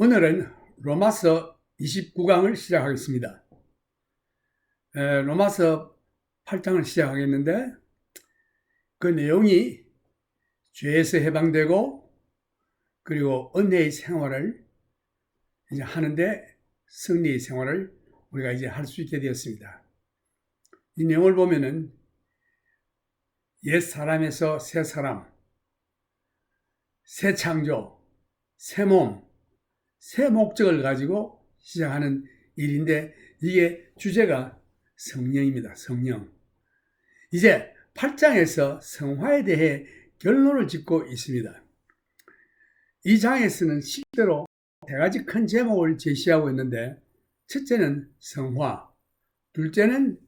오늘은 로마서 29강을 시작하겠습니다. 로마서 8장을 시작하겠는데 그 내용이 죄에서 해방되고 그리고 은혜의 생활을 이제 하는데 승리의 생활을 우리가 이제 할 수 있게 되었습니다. 이 내용을 보면은 옛 사람에서 새 사람, 새 창조, 새 몸, 새 목적을 가지고 시작하는 일인데 이게 주제가 성령입니다. 성령. 이제 8장에서 성화에 대해 결론을 짓고 있습니다. 이 장에서는 실제로 세 가지 큰 제목을 제시하고 있는데 첫째는 성화, 둘째는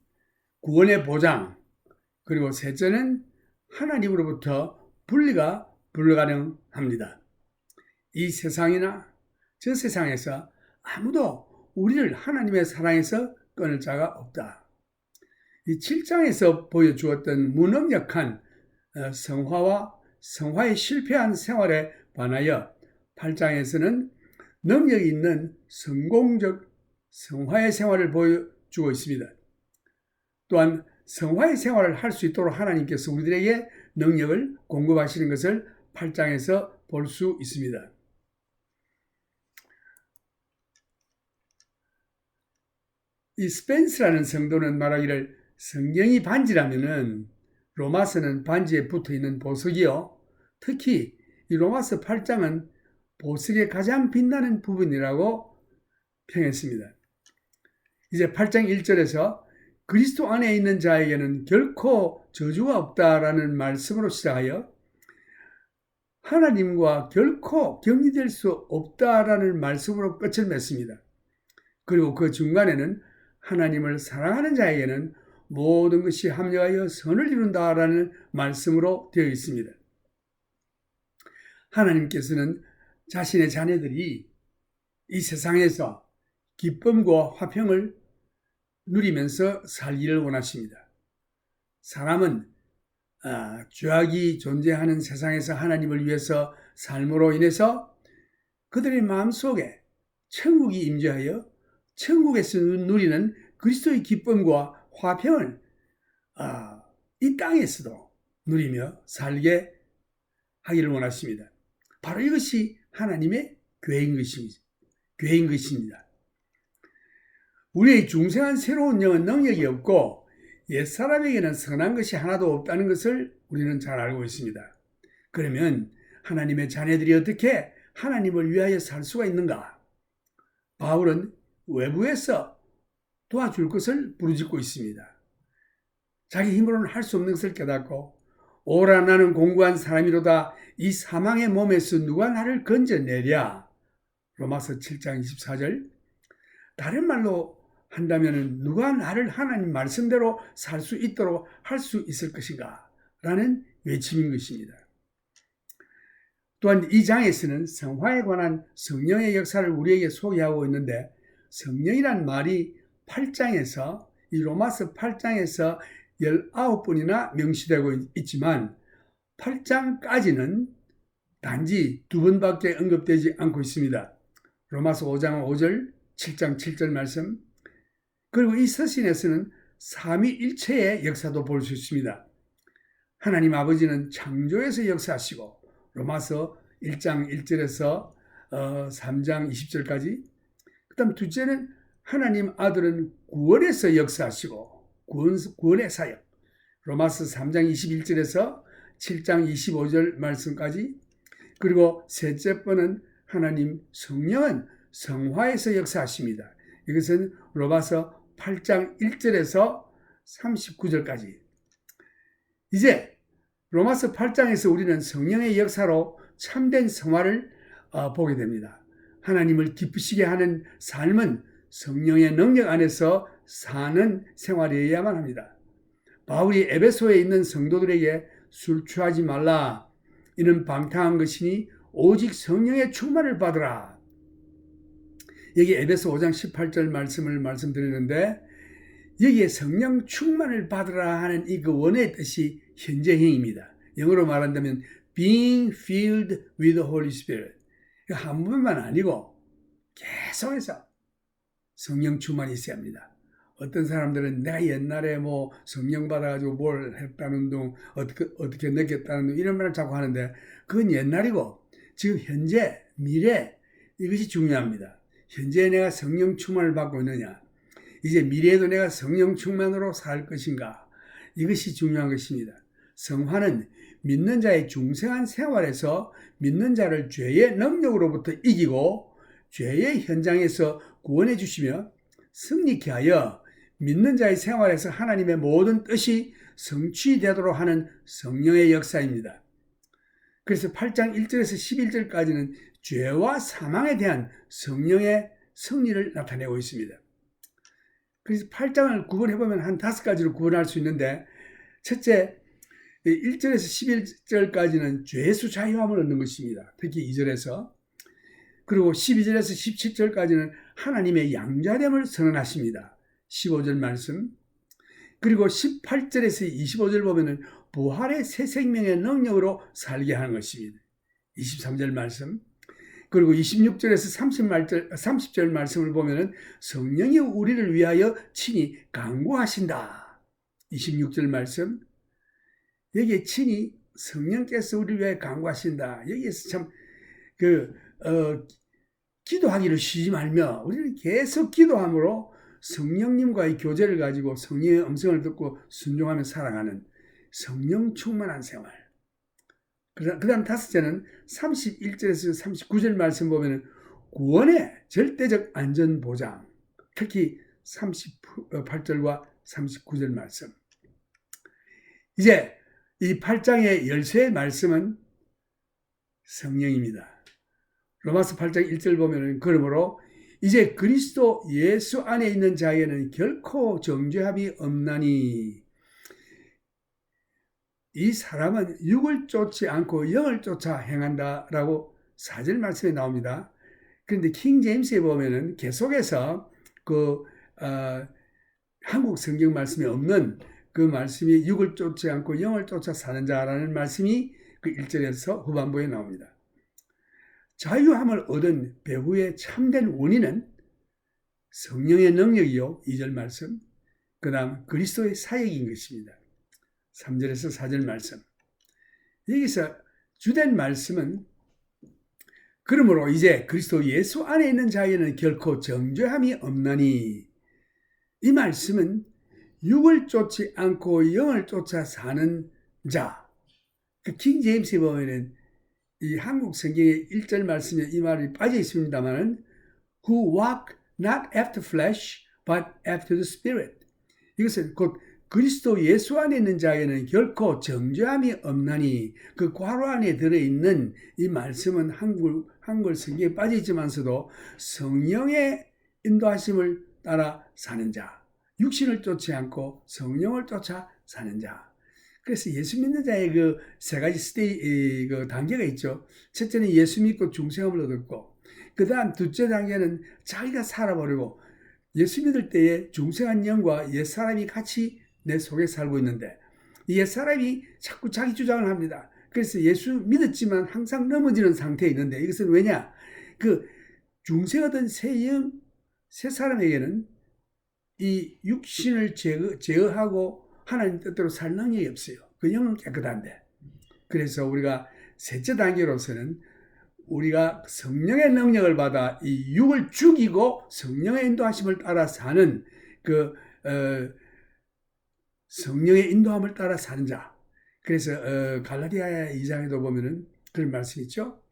구원의 보장, 그리고 셋째는 하나님으로부터 분리가 불가능합니다. 이 세상이나 저 세상에서 아무도 우리를 하나님의 사랑에서 끊을 자가 없다. 이 7장에서 보여주었던 무능력한 성화와 성화에 실패한 생활에 관하여 8장에서는 능력이 있는 성공적 성화의 생활을 보여주고 있습니다. 또한 성화의 생활을 할 수 있도록 하나님께서 우리들에게 능력을 공급하시는 것을 8장에서 볼 수 있습니다. 이 스펜스라는 성도는 말하기를 성경이 반지라면은 로마서는 반지에 붙어있는 보석이요. 특히 이 로마서 8장은 보석의 가장 빛나는 부분이라고 평했습니다. 이제 8장 1절에서 그리스도 안에 있는 자에게는 결코 저주가 없다라는 말씀으로 시작하여 하나님과 결코 격리될 수 없다라는 말씀으로 끝을 맺습니다. 그리고 그 중간에는 하나님을 사랑하는 자에게는 모든 것이 합력하여 선을 이룬다라는 말씀으로 되어 있습니다. 하나님께서는 자신의 자녀들이 이 세상에서 기쁨과 화평을 누리면서 살기를 원하십니다. 사람은 죄악이 존재하는 세상에서 하나님을 위해서 삶으로 인해서 그들의 마음속에 천국이 임재하여 천국에서 누리는 그리스도의 기쁨과 화평을 이 땅에서도 누리며 살게 하기를 원하십니다. 바로 이것이 하나님의 교회인 것입니다. 우리의 중생한 새로운 영은 능력이 없고 옛사람에게는 선한 것이 하나도 없다는 것을 우리는 잘 알고 있습니다. 그러면 하나님의 자녀들이 어떻게 하나님을 위하여 살 수가 있는가? 바울은 외부에서 도와줄 것을 부르짖고 있습니다. 자기 힘으로는 할 수 없는 것을 깨닫고 오라 나는 공고한 사람이로다 이 사망의 몸에서 누가 나를 건져내랴. 로마서 7장 24절. 다른 말로 한다면 누가 나를 하나님 말씀대로 살 수 있도록 할 수 있을 것인가 라는 외침인 것입니다. 또한 이 장에서는 성화에 관한 성령의 역사를 우리에게 소개하고 있는데 성령이란 말이 8장에서 이 로마서 8장에서 19번이나 명시되고 있지만 8장까지는 단지 2번밖에 언급되지 않고 있습니다. 로마서 5장 5절, 7장 7절 말씀, 그리고 이 서신에서는 삼위일체의 역사도 볼 수 있습니다. 하나님 아버지는 창조에서 역사하시고 로마서 1장 1절에서 3장 20절까지, 그 다음 둘째는 하나님 아들은 구원에서 역사하시고 구원의 사역, 로마서 3장 21절에서 7장 25절 말씀까지, 그리고 셋째 번은 하나님 성령은 성화에서 역사하십니다. 이것은 로마서 8장 1절에서 39절까지. 이제 로마서 8장에서 우리는 성령의 역사로 참된 성화를 보게 됩니다. 하나님을 기쁘시게 하는 삶은 성령의 능력 안에서 사는 생활이어야만 합니다. 바울이 에베소에 있는 성도들에게 술 취하지 말라. 이는 방탕한 것이니 오직 성령의 충만을 받으라. 여기 에베소 5장 18절 말씀을 말씀드리는데 여기에 성령 충만을 받으라 하는 이 그 원의 뜻이 현재형입니다. 영어로 말한다면 being filled with the Holy Spirit. 한 번만 아니고 계속해서 성령 충만이 있어야 합니다. 어떤 사람들은 내가 옛날에 뭐 성령 받아가지고 뭘 했다는 둥, 어떻게 느꼈다는 둥, 이런 말을 자꾸 하는데, 그건 옛날이고, 지금 현재, 미래, 이것이 중요합니다. 현재 내가 성령 충만을 받고 있느냐, 이제 미래에도 내가 성령 충만으로 살 것인가, 이것이 중요한 것입니다. 성화는 믿는 자의 중생한 생활에서 믿는 자를 죄의 능력으로부터 이기고 죄의 현장에서 구원해 주시며 승리케 하여 믿는 자의 생활에서 하나님의 모든 뜻이 성취되도록 하는 성령의 역사입니다. 그래서 8장 1절에서 11절까지는 죄와 사망에 대한 성령의 승리를 나타내고 있습니다. 그래서 8장을 구분해보면 한 5가지로 구분할 수 있는데, 첫째, 1절에서 11절까지는 죄에서 자유함을 얻는 것입니다. 특히 2절에서. 그리고 12절에서 17절까지는 하나님의 양자됨을 선언하십니다. 15절 말씀. 그리고 18절에서 25절 보면은 부활의 새 생명의 능력으로 살게 하는 것입니다. 23절 말씀. 그리고 26절에서 30절 말씀을 보면은 성령이 우리를 위하여 친히 간구하신다. 26절 말씀. 여기에 친히 성령께서 우리를 위하여 간구하신다. 여기에서 참 기도하기를 쉬지 말며 우리는 계속 기도함으로 성령님과의 교제를 가지고 성령의 음성을 듣고 순종하며 살아가는 성령 충만한 생활. 그 다음 5째는 31절에서 39절 말씀 보면 구원의 절대적 안전 보장, 특히 38절과 39절 말씀. 이제 이 8장의 열쇠의 말씀은 성령입니다. 로마서 8장 1절 보면 그러므로 이제 그리스도 예수 안에 있는 자에게는 결코 정죄함이 없나니, 이 사람은 육을 쫓지 않고 영을 쫓아 행한다라고 4절 말씀에 나옵니다. 그런데 킹 제임스에 보면은 계속해서 한국 성경 말씀에 없는 그 말씀이 육을 쫓지 않고 영을 쫓아 사는 자라는 말씀이 그 1절에서 후반부에 나옵니다. 자유함을 얻은 배후의 참된 원인은 성령의 능력이요, 2절 말씀. 그 다음 그리스도의 사역인 것입니다. 3절에서 4절 말씀. 여기서 주된 말씀은 그러므로 이제 그리스도 예수 안에 있는 자에게는 결코 정죄함이 없나니, 이 말씀은 육을 쫓지 않고 영을 쫓아 사는 자. 킹 제임스에 보면은 이 한국 성경의 1절 말씀에 이 말이 빠져 있습니다만은 who walk not after flesh but after the spirit. 이것은 곧 그리스도 예수 안에 있는 자에게는 결코 정죄함이 없나니, 그 괄호 안에 들어있는 이 말씀은 한글 성경에 빠져 있지만서도 성령의 인도하심을 따라 사는 자, 육신을 쫓지 않고 성령을 쫓아 사는 자. 그래서 예수 믿는 자의 그 세 가지 단계가 있죠. 첫째는 예수 믿고 중생함을 얻었고, 그 다음 둘째 단계는 자기가 살아버리고, 예수 믿을 때에 중생한 영과 옛사람이 같이 내 속에 살고 있는데, 이 옛사람이 자꾸 자기 주장을 합니다. 그래서 예수 믿었지만 항상 넘어지는 상태에 있는데, 이것은 왜냐? 그 중생하던 새 사람에게는 이 육신을 제어하고 하나님 뜻대로 살 능력이 없어요. 그 영은 깨끗한데. 그래서 우리가 셋째 단계로서는 우리가 성령의 능력을 받아 이 육을 죽이고 성령의 인도하심을 따라 사는 성령의 인도함을 따라 사는 자. 그래서 갈라디아 2장에도 보면은 그런 말씀이 있죠.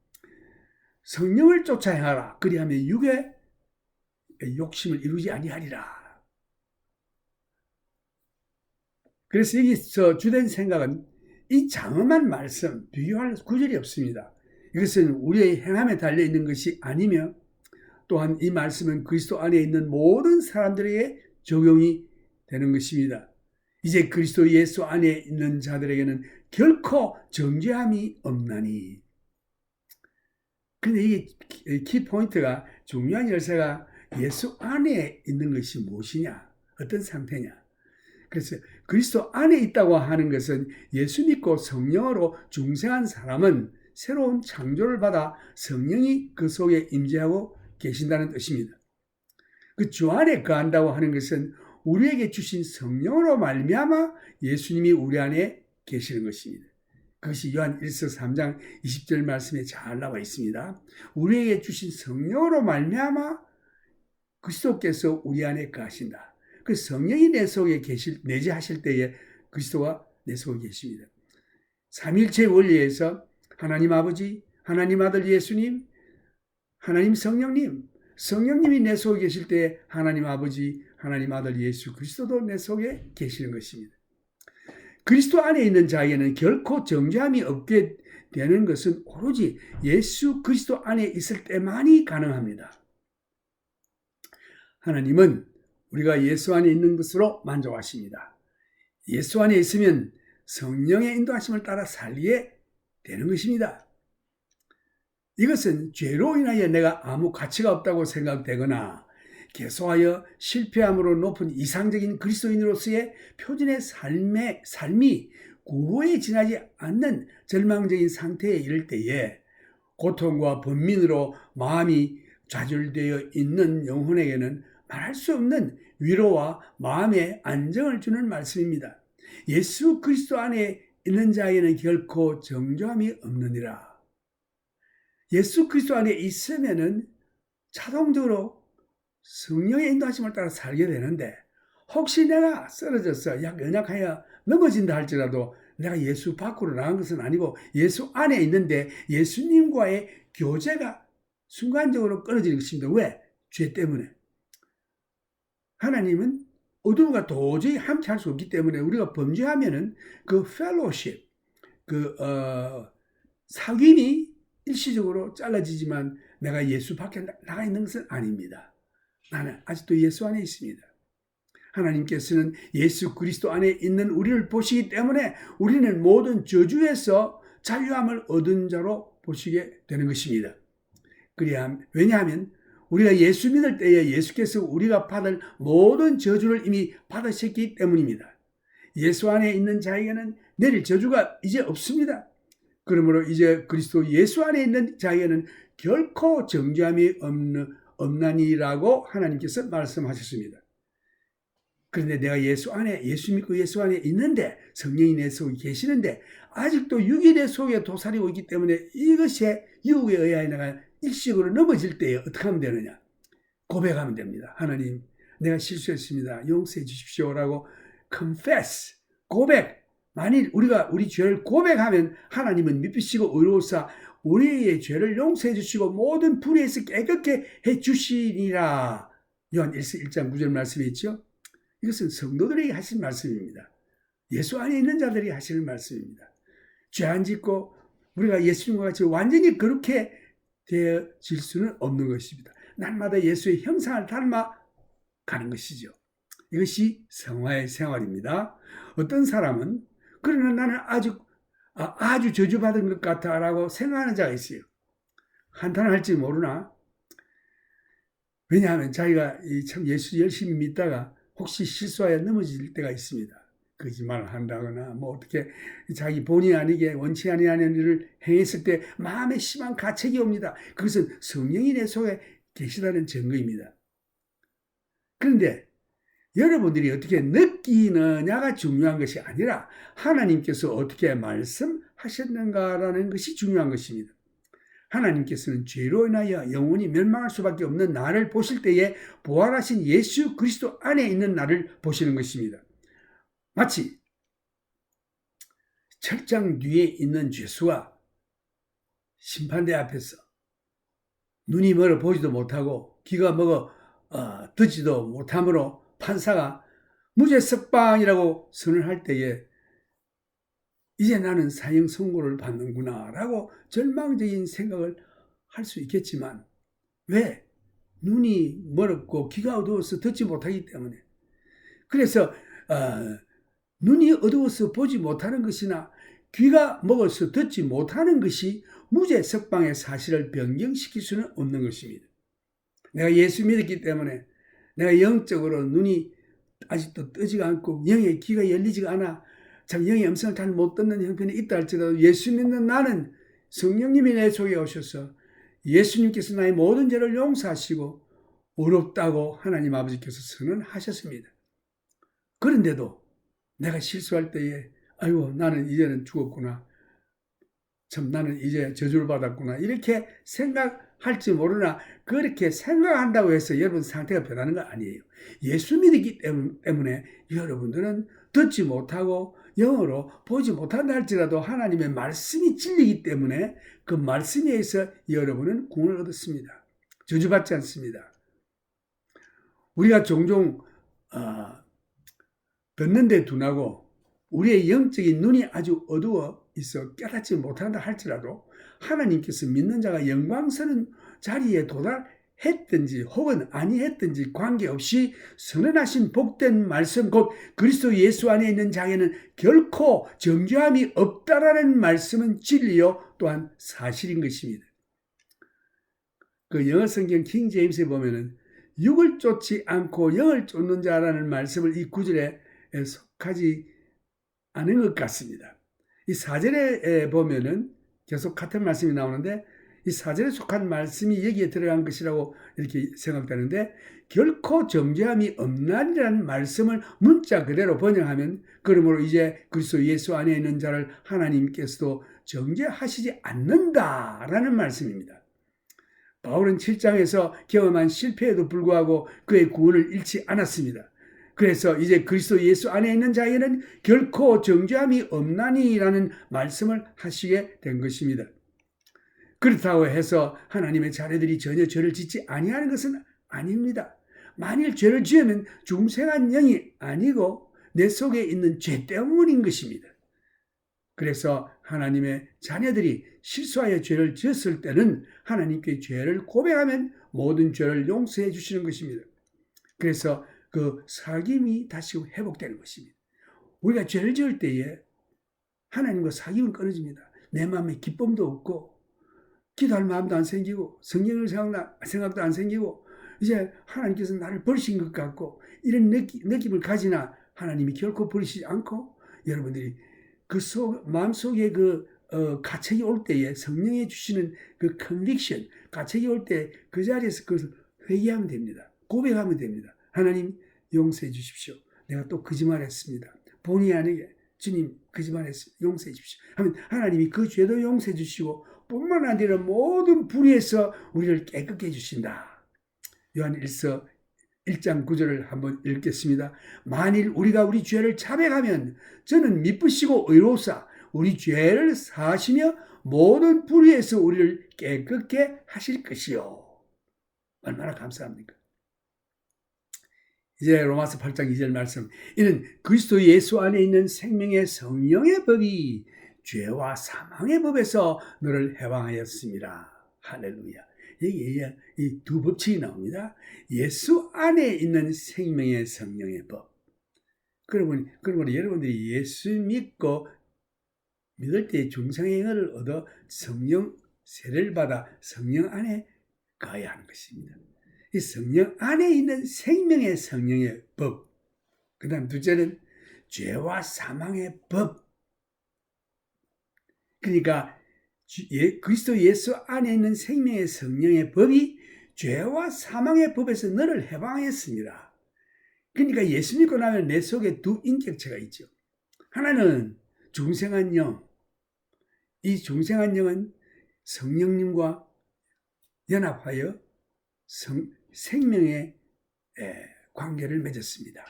성령을 쫓아 행하라. 그리하면 육의 욕심을 이루지 아니하리라. 그래서 여기서 주된 생각은 이 장엄한 말씀, 비교할 구절이 없습니다. 이것은 우리의 행함에 달려있는 것이 아니며, 또한 이 말씀은 그리스도 안에 있는 모든 사람들에게 적용이 되는 것입니다. 이제 그리스도 예수 안에 있는 자들에게는 결코 정죄함이 없나니. 근데 이게 키포인트가, 중요한 열쇠가 예수 안에 있는 것이 무엇이냐, 어떤 상태냐. 그래서 그리스도 안에 있다고 하는 것은 예수 믿고 성령으로 중생한 사람은 새로운 창조를 받아 성령이 그 속에 임재하고 계신다는 뜻입니다. 그 주 안에 거한다고 하는 것은 우리에게 주신 성령으로 말미암아 예수님이 우리 안에 계시는 것입니다. 그것이 요한 1서 3장 20절 말씀에 잘 나와 있습니다. 우리에게 주신 성령으로 말미암아 그리스도께서 우리 안에 거하신다. 그 성령이 내 속에 내재하실 때에 그리스도가 내 속에 계십니다. 삼일체 원리에서 하나님 아버지, 하나님 아들 예수님, 하나님 성령님, 성령님이 내 속에 계실 때 하나님 아버지, 하나님 아들 예수 그리스도도 내 속에 계시는 것입니다. 그리스도 안에 있는 자에게는 결코 정죄함이 없게 되는 것은 오로지 예수 그리스도 안에 있을 때만이 가능합니다. 하나님은 우리가 예수 안에 있는 것으로 만족하십니다. 예수 안에 있으면 성령의 인도하심을 따라 살게 되는 것입니다. 이것은 죄로 인하여 내가 아무 가치가 없다고 생각되거나 계속하여 실패함으로 높은 이상적인 그리스도인으로서의 표준의 삶이 구호에 지나지 않는 절망적인 상태에 이를 때에 고통과 번민으로 마음이 좌절되어 있는 영혼에게는 말할 수 없는 위로와 마음의 안정을 주는 말씀입니다. 예수 그리스도 안에 있는 자에게는 결코 정죄함이 없느니라. 예수 그리스도 안에 있으면은 자동적으로 성령의 인도하심을 따라 살게 되는데 혹시 내가 쓰러져서 연약하여 넘어진다 할지라도 내가 예수 밖으로 나간 것은 아니고 예수 안에 있는데 예수님과의 교제가 순간적으로 끊어지는 것입니다. 왜? 죄 때문에. 하나님은 어둠과 도저히 함께 할 수 없기 때문에 우리가 범죄하면은 그 펠로십, 사귐이 일시적으로 잘라지지만 내가 예수 밖에 나가 있는 것은 아닙니다. 나는 아직도 예수 안에 있습니다. 하나님께서는 예수 그리스도 안에 있는 우리를 보시기 때문에 우리는 모든 저주에서 자유함을 얻은 자로 보시게 되는 것입니다. 왜냐하면 우리가 예수 믿을 때에 예수께서 우리가 받을 모든 저주를 이미 받으셨기 때문입니다. 예수 안에 있는 자에게는 내릴 저주가 이제 없습니다. 그러므로 이제 그리스도 예수 안에 있는 자에게는 결코 정죄함이 없나니라고 하나님께서 말씀하셨습니다. 그런데 내가 예수 믿고 예수 안에 있는데 성령이 내 속에 계시는데 아직도 육이 내 속에 도사리고 있기 때문에 이것에 유혹에 의하여 내가 일시적으로 넘어질 때에 어떻게 하면 되느냐? 고백하면 됩니다. 하나님, 내가 실수했습니다. 용서해 주십시오라고 confess, 고백. 만일 우리가 우리 죄를 고백하면 하나님은 미쁘시고 의로우사 우리의 죄를 용서해 주시고 모든 불의에서 깨끗게 해 주시니라. 요한 1장 9절 말씀이 있죠. 이것은 성도들에게 하신 말씀입니다. 예수 안에 있는 자들이 하시는 말씀입니다. 죄 안 짓고 우리가 예수님과 같이 완전히 그렇게 되어질 수는 없는 것입니다. 날마다 예수의 형상을 닮아 가는 것이죠. 이것이 성화의 생활입니다. 어떤 사람은 그러나 나는 아주 저주받은 것 같아라고 생각하는 자가 있어요. 한탄할지 모르나? 왜냐하면 자기가 참 예수 열심히 믿다가 혹시 실수하여 넘어질 때가 있습니다. 거짓말을 한다거나 어떻게 자기 본의 아니게 원치 아니하는 일을 행했을 때 마음에 심한 가책이 옵니다. 그것은 성령이 내 속에 계시다는 증거입니다. 그런데 여러분들이 어떻게 느끼느냐가 중요한 것이 아니라 하나님께서 어떻게 말씀하셨는가라는 것이 중요한 것입니다. 하나님께서는 죄로 인하여 영원히 멸망할 수밖에 없는 나를 보실 때에 부활하신 예수 그리스도 안에 있는 나를 보시는 것입니다. 마치 철장 뒤에 있는 죄수가 심판대 앞에서 눈이 멀어 보지도 못하고 귀가 먹어 듣지도 못하므로 판사가 무죄 석방이라고 선언할 때에 이제 나는 사형 선고를 받는구나 라고 절망적인 생각을 할 수 있겠지만 왜? 눈이 멀었고 귀가 어두워서 듣지 못하기 때문에. 그래서 눈이 어두워서 보지 못하는 것이나 귀가 먹어서 듣지 못하는 것이 무죄 석방의 사실을 변경시킬 수는 없는 것입니다. 내가 예수 믿었기 때문에 내가 영적으로 눈이 아직도 뜨지가 않고 영의 귀가 열리지가 않아 참 영의 음성을 잘 못 듣는 형편이 있다 할지라도 예수 믿는 나는 성령님이 내 속에 오셔서 예수님께서 나의 모든 죄를 용서하시고 어렵다고 하나님 아버지께서 선언하셨습니다. 그런데도 내가 실수할 때에 아이고 나는 이제는 죽었구나. 참 나는 이제 저주를 받았구나. 이렇게 생각할지 모르나 그렇게 생각한다고 해서 여러분 상태가 변하는 거 아니에요. 예수 믿기 때문에 여러분들은 듣지 못하고 영어로 보지 못한다 할지라도 하나님의 말씀이 진리이기 때문에 그 말씀에 의해서 여러분은 구원을 얻었습니다. 저주받지 않습니다. 우리가 종종 듣는 데 둔하고 우리의 영적인 눈이 아주 어두워 있어 깨닫지 못한다 할지라도 하나님께서 믿는 자가 영광스러운 자리에 도달했든지 혹은 아니했든지 관계없이 선언하신 복된 말씀 곧 그리스도 예수 안에 있는 자에는 결코 정죄함이 없다라는 말씀은 진리요 또한 사실인 것입니다. 그 영어 성경 킹 제임스에 보면은 육을 쫓지 않고 영을 쫓는 자라는 말씀을 이 구절에 속하지 않은 것 같습니다. 이 4절에 보면은 계속 같은 말씀이 나오는데 이 4절에 속한 말씀이 여기에 들어간 것이라고 이렇게 생각되는데 결코 정죄함이 없나니라는 말씀을 문자 그대로 번역하면 그러므로 이제 그리스도 예수 안에 있는 자를 하나님께서도 정죄하시지 않는다라는 말씀입니다. 바울은 7장에서 경험한 실패에도 불구하고 그의 구원을 잃지 않았습니다. 그래서 이제 그리스도 예수 안에 있는 자에는 결코 정죄함이 없나니라는 말씀을 하시게 된 것입니다. 그렇다고 해서 하나님의 자녀들이 전혀 죄를 짓지 아니하는 것은 아닙니다. 만일 죄를 지으면 중생한 영이 아니고 내 속에 있는 죄 때문인 것입니다. 그래서 하나님의 자녀들이 실수하여 죄를 지었을 때는 하나님께 죄를 고백하면 모든 죄를 용서해 주시는 것입니다. 그래서 그 사귐이 다시 회복되는 것입니다. 우리가 죄를 지을 때에 하나님과 사귐은 끊어집니다. 내 마음에 기쁨도 없고 기도할 마음도 안 생기고 성경을 생각도 안 생기고 이제 하나님께서 나를 버리신 것 같고 이런 느낌을 가지나 하나님이 결코 버리시지 않고 여러분들이 그 마음속에 가책이 올 때에 성령이 주시는 그 conviction, 가책이 올 때 그 자리에서 그것을 회개하면 됩니다. 고백하면 됩니다. 하나님 용서해 주십시오. 내가 또 거짓말했습니다. 본의 아니게 주님 거짓말했습니다. 용서해 주십시오. 하면 하나님이 그 죄도 용서해 주시고 뿐만 아니라 모든 불의에서 우리를 깨끗게 해주신다. 요한 1서 1장 9절을 한번 읽겠습니다. 만일 우리가 우리 죄를 자백하면 저는 미쁘시고 의로우사 우리 죄를 사하시며 모든 불의에서 우리를 깨끗게 하실 것이요. 얼마나 감사합니까? 이제 로마서 8장 2절 말씀. 이는 그리스도 예수 안에 있는 생명의 성령의 법이 죄와 사망의 법에서 너를 해방하였습니다. 할렐루야. 여기에 이 두 법칙이 나옵니다. 예수 안에 있는 생명의 성령의 법. 그러면 여러분들이 예수 믿고 믿을 때 중생의 영을 얻어 성령 세례를 받아 성령 안에 거해야 하는 것입니다. 이 성령 안에 있는 생명의 성령의 법. 그 다음 둘째는 죄와 사망의 법. 그러니까 그리스도 예수 안에 있는 생명의 성령의 법이 죄와 사망의 법에서 너를 해방했습니다. 그러니까 예수 믿고 나면 내 속에 두 인격체가 있죠. 하나는 중생한 영. 이 중생한 영은 성령님과 연합하여 생명의 관계를 맺었습니다.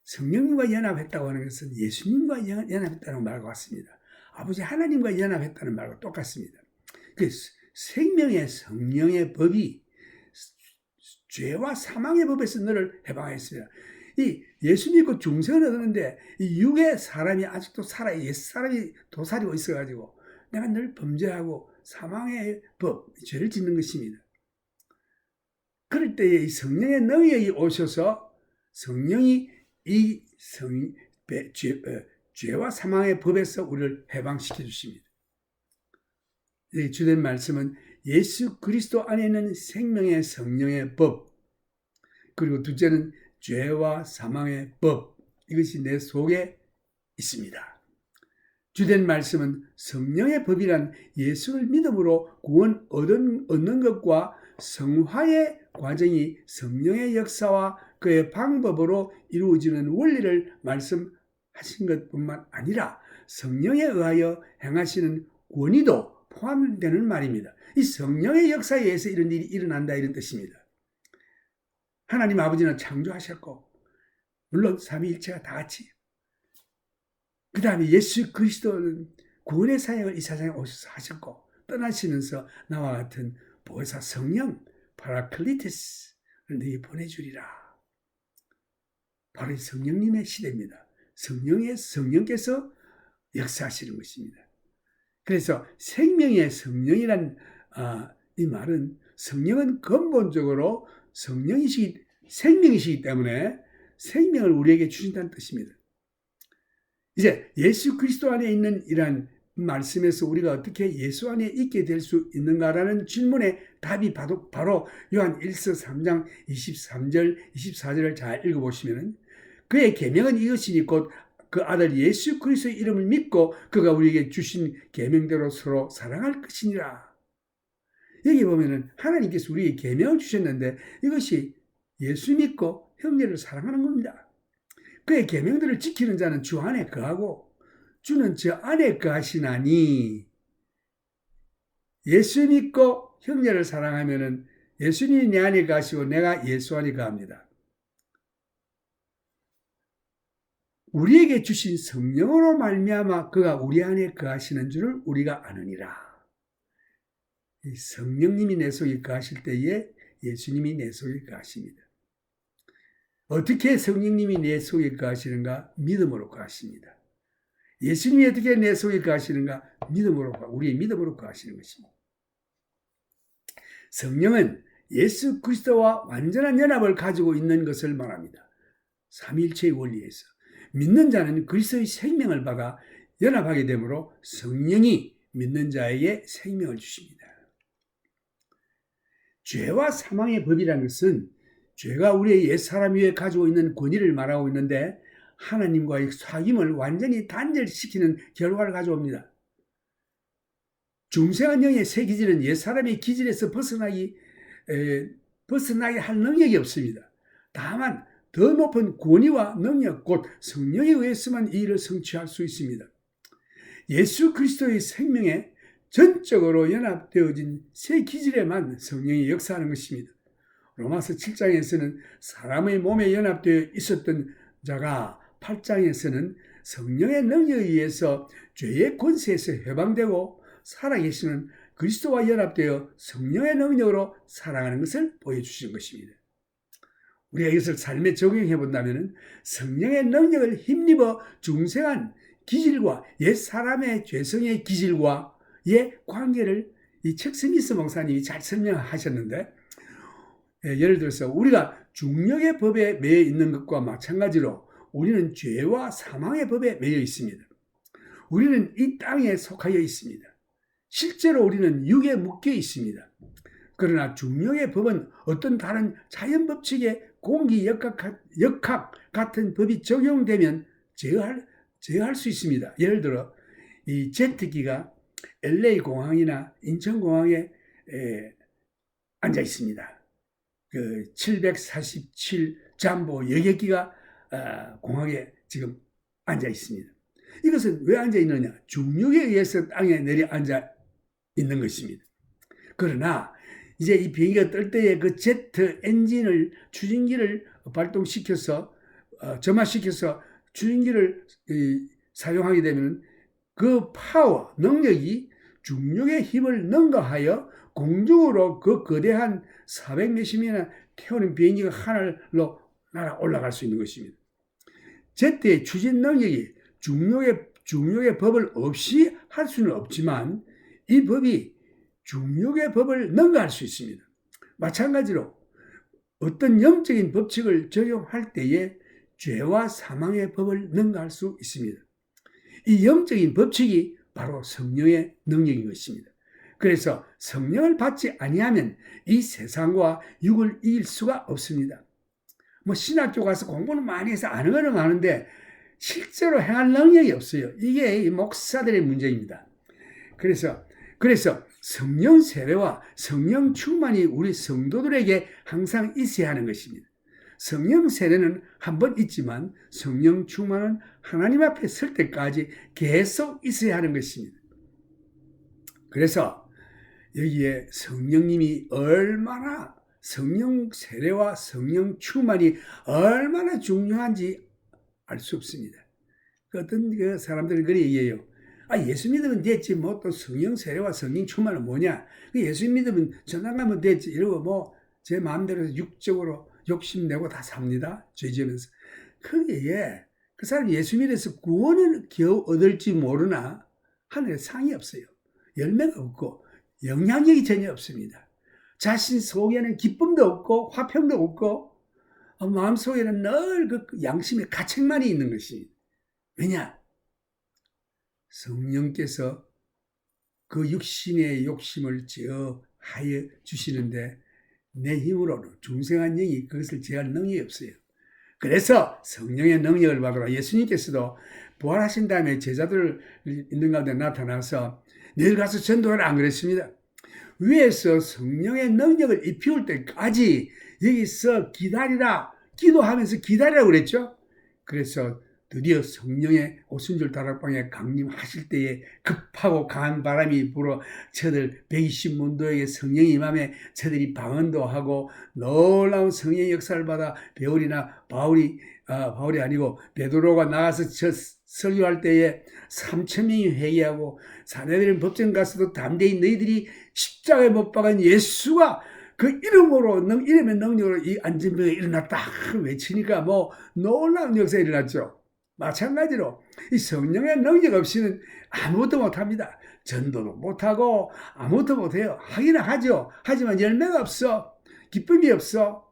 성령님과 연합했다고 하는 것은 예수님과 연합했다는 말과 같습니다. 아버지 하나님과 연합했다는 말과 똑같습니다. 그 생명의 성령의 법이 죄와 사망의 법에서 너를 해방했습니다. 이 예수 믿고 중생을 얻는데 이 육의 사람이 아직도 살아 옛 사람이 도사리고 있어가지고 내가 늘 범죄하고 사망의 법, 죄를 짓는 것입니다. 그럴 때에 이 성령의 능력이 오셔서 성령이 이 죄와 사망의 법에서 우리를 해방시켜 주십니다. 주된 말씀은 예수 그리스도 안에 있는 생명의 성령의 법, 그리고 둘째는 죄와 사망의 법, 이것이 내 속에 있습니다. 주된 말씀은 성령의 법이란 예수를 믿음으로 구원 얻는 것과 성화의 과정이 성령의 역사와 그의 방법으로 이루어지는 원리를 말씀하신 것뿐만 아니라 성령에 의하여 행하시는 권위도 포함되는 말입니다. 이 성령의 역사에 의해서 이런 일이 일어난다 이런 뜻입니다. 하나님 아버지는 창조하셨고 물론 삼위일체가 다 같이 그 다음에 예수 그리스도는 구원의 사역을 이 세상에 오셔서 하셨고 떠나시면서 나와 같은 보혜사 성령 파라클리테스를 너희 보내주리라. 바로 이 성령님의 시대입니다. 성령께서 역사하시는 것입니다. 그래서 생명의 성령이란 이 말은 성령은 근본적으로 생명이시기 때문에 생명을 우리에게 주신다는 뜻입니다. 이제 예수 그리스도 안에 있는 이러한 말씀에서 우리가 어떻게 예수 안에 있게 될 수 있는가라는 질문의 답이 바로 요한 1서 3장 23절 24절을 잘 읽어보시면 그의 계명은 이것이니 곧 그 아들 예수 그리스도의 이름을 믿고 그가 우리에게 주신 계명대로 서로 사랑할 것이니라. 여기 보면은 하나님께서 우리에게 계명을 주셨는데 이것이 예수 믿고 형제를 사랑하는 겁니다. 그의 계명들을 지키는 자는 주 안에 거하고 주는 저 안에 거하시나니 예수 믿고 형제를 사랑하면은 예수님이 내 안에 거하시고 내가 예수 안에 거합니다. 우리에게 주신 성령으로 말미암아 그가 우리 안에 거하시는 줄을 우리가 아느니라. 이 성령님이 내 속에 거하실 때에 예수님이 내 속에 거하십니다. 어떻게 성령님이 내 속에 거하시는가? 믿음으로 거하십니다. 예수님이 어떻게 내 속에 거하시는가? 우리의 믿음으로 거하시는 것입니다. 성령은 예수 그리스도와 완전한 연합을 가지고 있는 것을 말합니다. 삼위일체의 원리에서. 믿는 자는 그리스도의 생명을 받아 연합하게 되므로 성령이 믿는 자에게 생명을 주십니다. 죄와 사망의 법이라는 것은 죄가 우리의 옛사람 위에 가지고 있는 권위를 말하고 있는데 하나님과의 사귐을 완전히 단절시키는 결과를 가져옵니다. 중생한 영의 새 기질은 옛사람의 기질에서 벗어나게 할 능력이 없습니다. 다만 더 높은 권위와 능력 곧 성령에 의해서만 이 일을 성취할 수 있습니다. 예수 그리스도의 생명에 전적으로 연합되어진 새 기질에만 성령이 역사하는 것입니다. 로마서 7장에서는 사람의 몸에 연합되어 있었던 자가 8장에서는 성령의 능력에 의해서 죄의 권세에서 해방되고 살아계시는 그리스도와 연합되어 성령의 능력으로 살아가는 것을 보여주신 것입니다. 우리가 이것을 삶에 적용해 본다면 성령의 능력을 힘입어 중생한 기질과 옛사람의 죄성의 기질과의 관계를 이 책 스미스 목사님이 잘 설명하셨는데 예를 들어서 우리가 중력의 법에 매여 있는 것과 마찬가지로 우리는 죄와 사망의 법에 매여 있습니다. 우리는 이 땅에 속하여 있습니다. 실제로 우리는 육에 묶여 있습니다. 그러나 중력의 법은 어떤 다른 자연법칙에 공기 역학 같은 법이 적용되면 제어할 수 있습니다. 예를 들어 이 제트기가 LA 공항이나 인천 공항에 앉아 있습니다. 그 747 잠보 여객기가 공항에 지금 앉아 있습니다. 이것은 왜 앉아 있느냐? 중력에 의해서 땅에 내려앉아 있는 것입니다. 그러나 이제 이 비행기가 뜰 때에 그 제트 엔진을 추진기를 발동시켜서 점화시켜서 추진기를 사용하게 되면 그 파워, 능력이 중력의 힘을 능가하여 공중으로 그 거대한 400 몇십이나 태우는 비행기가 하늘로 날아 올라갈 수 있는 것입니다. 제트의 추진 능력이 중력의 법을 없이 할 수는 없지만 이 법이 중력의 법을 능가할 수 있습니다. 마찬가지로 어떤 영적인 법칙을 적용할 때에 죄와 사망의 법을 능가할 수 있습니다. 이 영적인 법칙이 바로 성령의 능력인 것입니다. 그래서 성령을 받지 아니하면 이 세상과 육을 이길 수가 없습니다. 신학교 가서 공부는 많이 해서 아는 거는 아는데 실제로 행할 능력이 없어요. 이게 이 목사들의 문제입니다. 그래서 성령 세례와 성령 충만이 우리 성도들에게 항상 있어야 하는 것입니다. 성령 세례는 한 번 있지만 성령 충만은 하나님 앞에 설 때까지 계속 있어야 하는 것입니다. 그래서 여기에 성령님이 얼마나, 성령 세례와 성령 충만이 얼마나 중요한지 알 수 없습니다. 어떤 사람들은 그렇게 얘기해요. 예수 믿으면 됐지, 뭐 또 성령 세례와 성령 충만은 뭐냐? 예수 믿으면 전화 가면 됐지, 이러고 제 마음대로 육적으로 욕심내고 다 삽니다. 죄 지으면서. 그게 그 사람이 예수 믿어서 구원을 겨우 얻을지 모르나 하늘에 상이 없어요. 열매가 없고 영향력이 전혀 없습니다. 자신 속에는 기쁨도 없고 화평도 없고 마음속에는 늘 그 양심의 가책만이 있는 것이. 왜냐? 성령께서 그 육신의 욕심을 제어하여 주시는데 내 힘으로는 중생한 영이 그것을 제어할 능력이 없어요. 그래서 성령의 능력을 받으라. 예수님께서도 부활하신 다음에 제자들 있는 가운데 나타나서 내일 가서 전도하라 안 그랬습니다. 위에서 성령의 능력을 입히울 때까지 여기서 기다리라, 기도하면서 기다리라고 그랬죠. 그래서 드디어 성령의 오순절 다락방에 강림하실 때에 급하고 강한 바람이 불어 저들 120문도에게 성령이 임함에 저들이 방언도 하고 놀라운 성령의 역사를 받아 바울이 아니고 베드로가 나가서 저 설교할 때에 3,000명이 회개하고 사내들은 법정 가서도 담대히 너희들이 십자가에 못 박은 예수가 그 이름의 능력으로 이 안전병이 일어났다 외치니까 놀라운 역사가 일어났죠. 마찬가지로 이 성령의 능력 없이는 아무것도 못합니다. 전도도 못하고 아무것도 못해요. 하기는 하죠. 하지만 열매가 없어. 기쁨이 없어.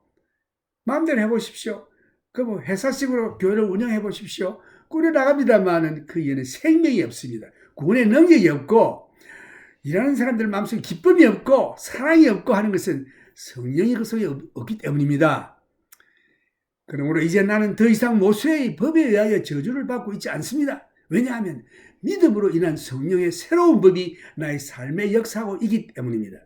마음대로 해보십시오. 회사식으로 교회를 운영해 보십시오. 꾸려나갑니다만은 그 이에는 생명이 없습니다. 구원의 능력이 없고 일하는 사람들 마음속에 기쁨이 없고 사랑이 없고 하는 것은 성령이 그 속에 없기 때문입니다. 그러므로 이제 나는 더 이상 모세의 법에 의하여 저주를 받고 있지 않습니다. 왜냐하면 믿음으로 인한 성령의 새로운 법이 나의 삶에 역사하고 있기 때문입니다.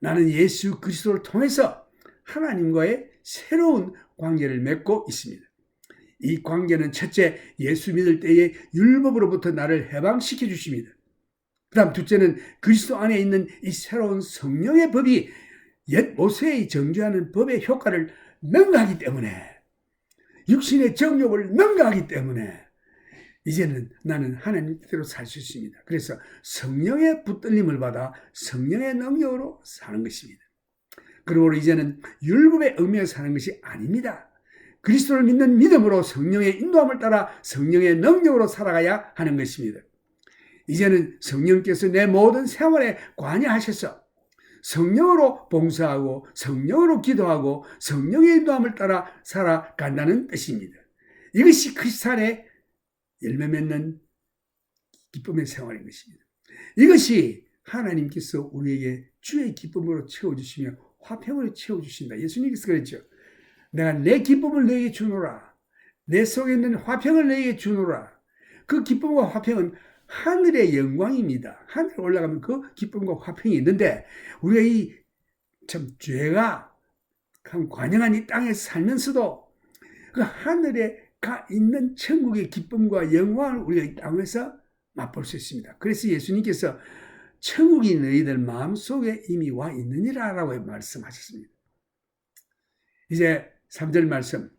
나는 예수 그리스도를 통해서 하나님과의 새로운 관계를 맺고 있습니다. 이 관계는 첫째, 예수 믿을 때에 율법으로부터 나를 해방시켜 주십니다. 그 다음 둘째는 그리스도 안에 있는 이 새로운 성령의 법이 옛 모세의 정죄하는 법의 효과를 능가하기 때문에, 육신의 정욕을 능가하기 때문에 이제는 나는 하나님 뜻대로 살 수 있습니다. 그래서 성령의 붙들림을 받아 성령의 능력으로 사는 것입니다. 그러므로 이제는 율법의 의미에 사는 것이 아닙니다. 그리스도를 믿는 믿음으로 성령의 인도함을 따라 성령의 능력으로 살아가야 하는 것입니다. 이제는 성령께서 내 모든 생활에 관여하셔서 성령으로 봉사하고 성령으로 기도하고 성령의 인도함을 따라 살아간다는 뜻입니다. 이것이 크리스찬의 열매 맺는 기쁨의 생활인 것입니다. 이것이 하나님께서 우리에게 주의 기쁨으로 채워주시며 화평으로 채워주신다. 예수님께서 그랬죠. 내가 내 기쁨을 너에게 주노라. 내 속에 있는 화평을 너에게 주노라. 그 기쁨과 화평은 하늘의 영광입니다. 하늘에 올라가면 그 기쁨과 화평이 있는데 우리가 이 참 죄가 관영한 이 땅에 살면서도 그 하늘에 가 있는 천국의 기쁨과 영광을 우리가 이 땅에서 맛볼 수 있습니다. 그래서 예수님께서 천국이 너희들 마음속에 이미 와 있느니라 라고 말씀하셨습니다. 이제 3절 말씀.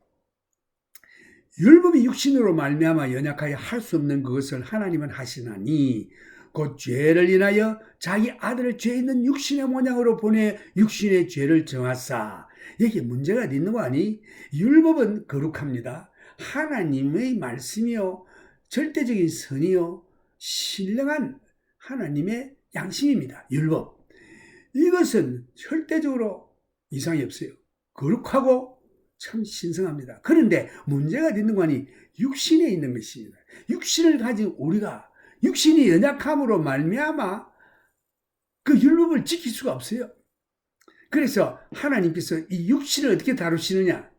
율법이 육신으로 말미암아 연약하여 할 수 없는 그것을 하나님은 하시나니 곧 죄를 인하여 자기 아들을 죄 있는 육신의 모양으로 보내 육신의 죄를 정하사. 여기 문제가 있는 거 아니? 율법은 거룩합니다. 하나님의 말씀이요 절대적인 선이요 신령한 하나님의 양심입니다. 율법. 이것은 절대적으로 이상이 없어요. 거룩하고 참 신성합니다. 그런데 문제가 있는 거 아니? 육신에 있는 것입니다. 육신을 가진 우리가 육신이 연약함으로 말미암아 그 율법을 지킬 수가 없어요. 그래서 하나님께서 이 육신을 어떻게 다루시느냐?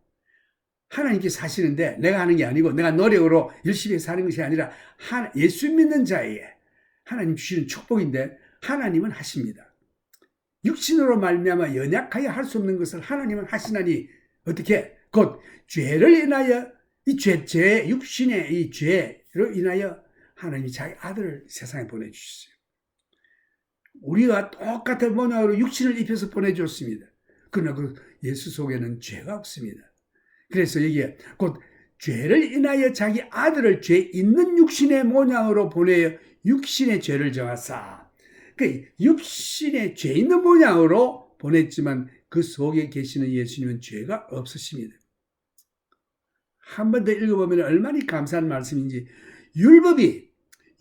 하나님께 사시는데 내가 하는 게 아니고 내가 노력으로 열심히 사는 것이 아니라 예수 믿는 자에게 하나님 주시는 축복인데 하나님은 하십니다. 육신으로 말미암아 연약하여 할 수 없는 것을 하나님은 하시나니 어떻게? 곧 죄를 인하여 육신의 이 죄로 인하여 하나님이 자기 아들을 세상에 보내주셨어요. 우리가 똑같은 모양으로 육신을 입혀서 보내주었습니다. 그러나 그 예수 속에는 죄가 없습니다. 그래서 여기에 곧 죄를 인하여 자기 아들을 죄 있는 육신의 모양으로 보내어 육신의 죄를 정하사. 그 육신의 죄 있는 모양으로 보냈지만 그 속에 계시는 예수님은 죄가 없으십니다. 한 번 더 읽어보면 얼마나 감사한 말씀인지. 율법이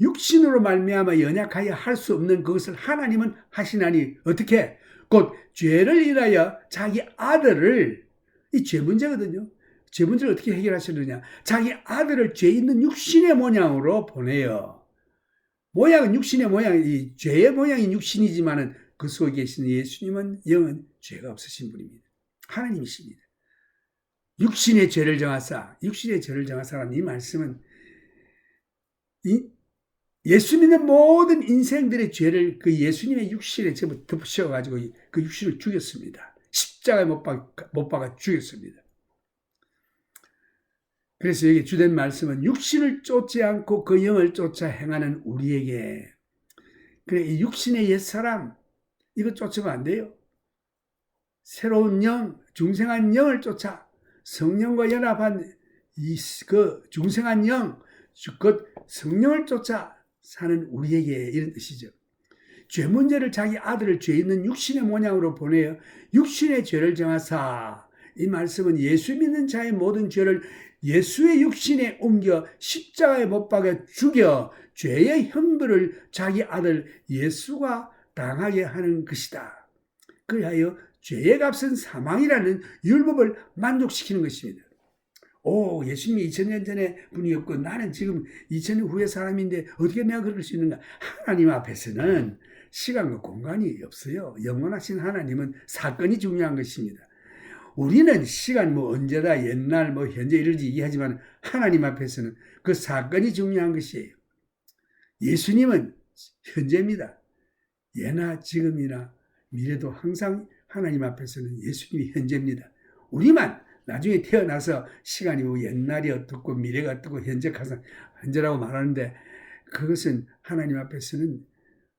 육신으로 말미암아 연약하여 할 수 없는 그것을 하나님은 하시나니 어떻게? 곧 죄를 인하여 자기 아들을, 이 죄 문제거든요. 죄 문제를 어떻게 해결하시느냐? 자기 아들을 죄 있는 육신의 모양으로 보내요. 모양은 육신의 모양이, 죄의 모양인 육신이지만은 그 속에 계시는 예수님은 영은 죄가 없으신 분입니다. 하나님이십니다. 육신의 죄를 정하사, 육신의 죄를 정하사라는 이 말씀은 예수 믿는 모든 인생들의 죄를 그 예수님의 육신에 전부 덮으셔가지고 그 육신을 죽였습니다. 십자가에 못 박아 죽였습니다. 그래서 여기 주된 말씀은 육신을 쫓지 않고 그 영을 쫓아 행하는 우리에게, 그래, 이 육신의 옛사람 이거 쫓으면 안 돼요. 새로운 영, 중생한 영을 쫓아 성령과 연합한 그 중생한 영, 그 성령을 쫓아 사는 우리에게, 이런 뜻이죠. 죄 문제를 자기 아들을 죄 있는 육신의 모양으로 보내어 육신의 죄를 정하사. 이 말씀은 예수 믿는 자의 모든 죄를 예수의 육신에 옮겨 십자가에 못 박아 죽여 죄의 형벌을 자기 아들 예수가 당하게 하는 것이다. 그리하여 죄의 값은 사망이라는 율법을 만족시키는 것입니다. 오, 예수님이 2000년 전에 분이었고 나는 지금 2000년 후의 사람인데 어떻게 내가 그럴 수 있는가? 하나님 앞에서는 시간과 공간이 없어요. 영원하신 하나님은 사건이 중요한 것입니다. 우리는 시간 언제다, 옛날 현재 이러지 얘기하지만 하나님 앞에서는 그 사건이 중요한 것이에요. 예수님은 현재입니다. 예나 지금이나 미래도 항상 하나님 앞에서는 예수님이 현재입니다. 우리만 나중에 태어나서 시간이 옛날이 어떻고 미래가 어떻고 현재라고 말하는데 그것은 하나님 앞에서는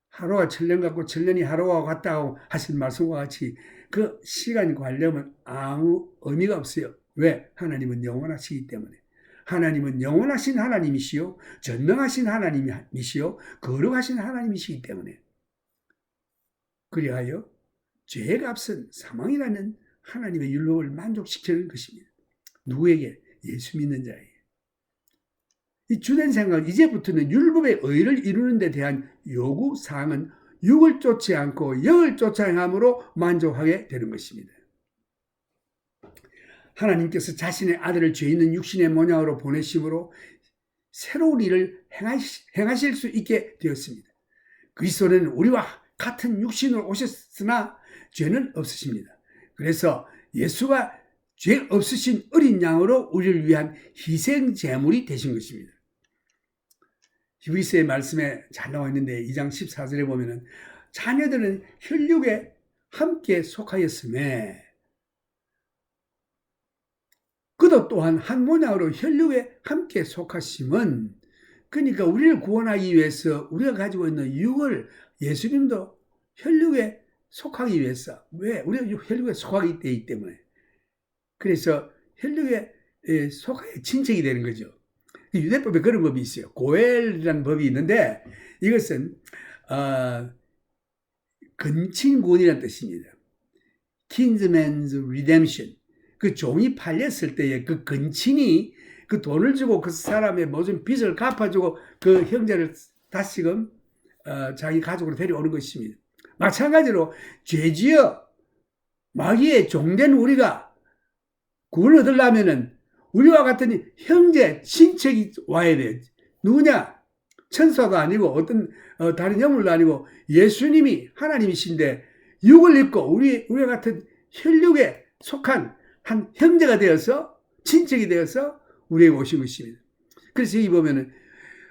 하루가 천년 같고 천년이 하루와 같다고 하신 말씀과 같이 그 시간 관념은 아무 의미가 없어요. 왜? 하나님은 영원하시기 때문에. 하나님은 영원하신 하나님이시요, 전능하신 하나님이시요, 거룩하신 하나님이시기 때문에. 그리하여 죄의 값은 사망이라는 하나님의 율법을 만족시키는 것입니다. 누구에게? 예수 믿는 자에게. 이 주된 생각은 이제부터는 율법의 의를 이루는 데 대한 요구사항은 육을 쫓지 않고 영을 쫓아 행함으로 만족하게 되는 것입니다. 하나님께서 자신의 아들을 죄 있는 육신의 모양으로 보내심으로 새로운 일을 행하실 수 있게 되었습니다. 그리스도는 우리와 같은 육신으로 오셨으나 죄는 없으십니다. 그래서 예수가 죄 없으신 어린 양으로 우리를 위한 희생 제물이 되신 것입니다. 히브리서의 말씀에 잘 나와 있는데 2장 14절에 보면은 자녀들은 혈육에 함께 속하였음에 그도 또한 한 모양으로 혈육에 함께 속하심은, 그러니까 우리를 구원하기 위해서 우리가 가지고 있는 육을 예수님도 혈육에 속하기 위해서, 왜? 우리가 혈육에 속하기 때문에. 그래서 혈육에 속하여 친척이 되는 거죠. 유대법에 그런 법이 있어요. 고엘이라는 법이 있는데 이것은 근친구원이라는 뜻입니다. Kinsman's Redemption. 그 종이 팔렸을 때에 그 근친이 그 돈을 주고 그 사람의 모든 빚을 갚아주고 그 형제를 다시금 자기 가족으로 데려오는 것입니다. 마찬가지로 죄지어 마귀의 종된 우리가 구원을 얻으려면은 우리와 같은 형제, 친척이 와야 돼. 누구냐? 천사도 아니고 어떤 다른 영물도 아니고 예수님이 하나님이신데 육을 입고 우리와 같은 혈육에 속한 한 형제가 되어서 친척이 되어서 우리에게 오신 것입니다. 그래서 여기 보면은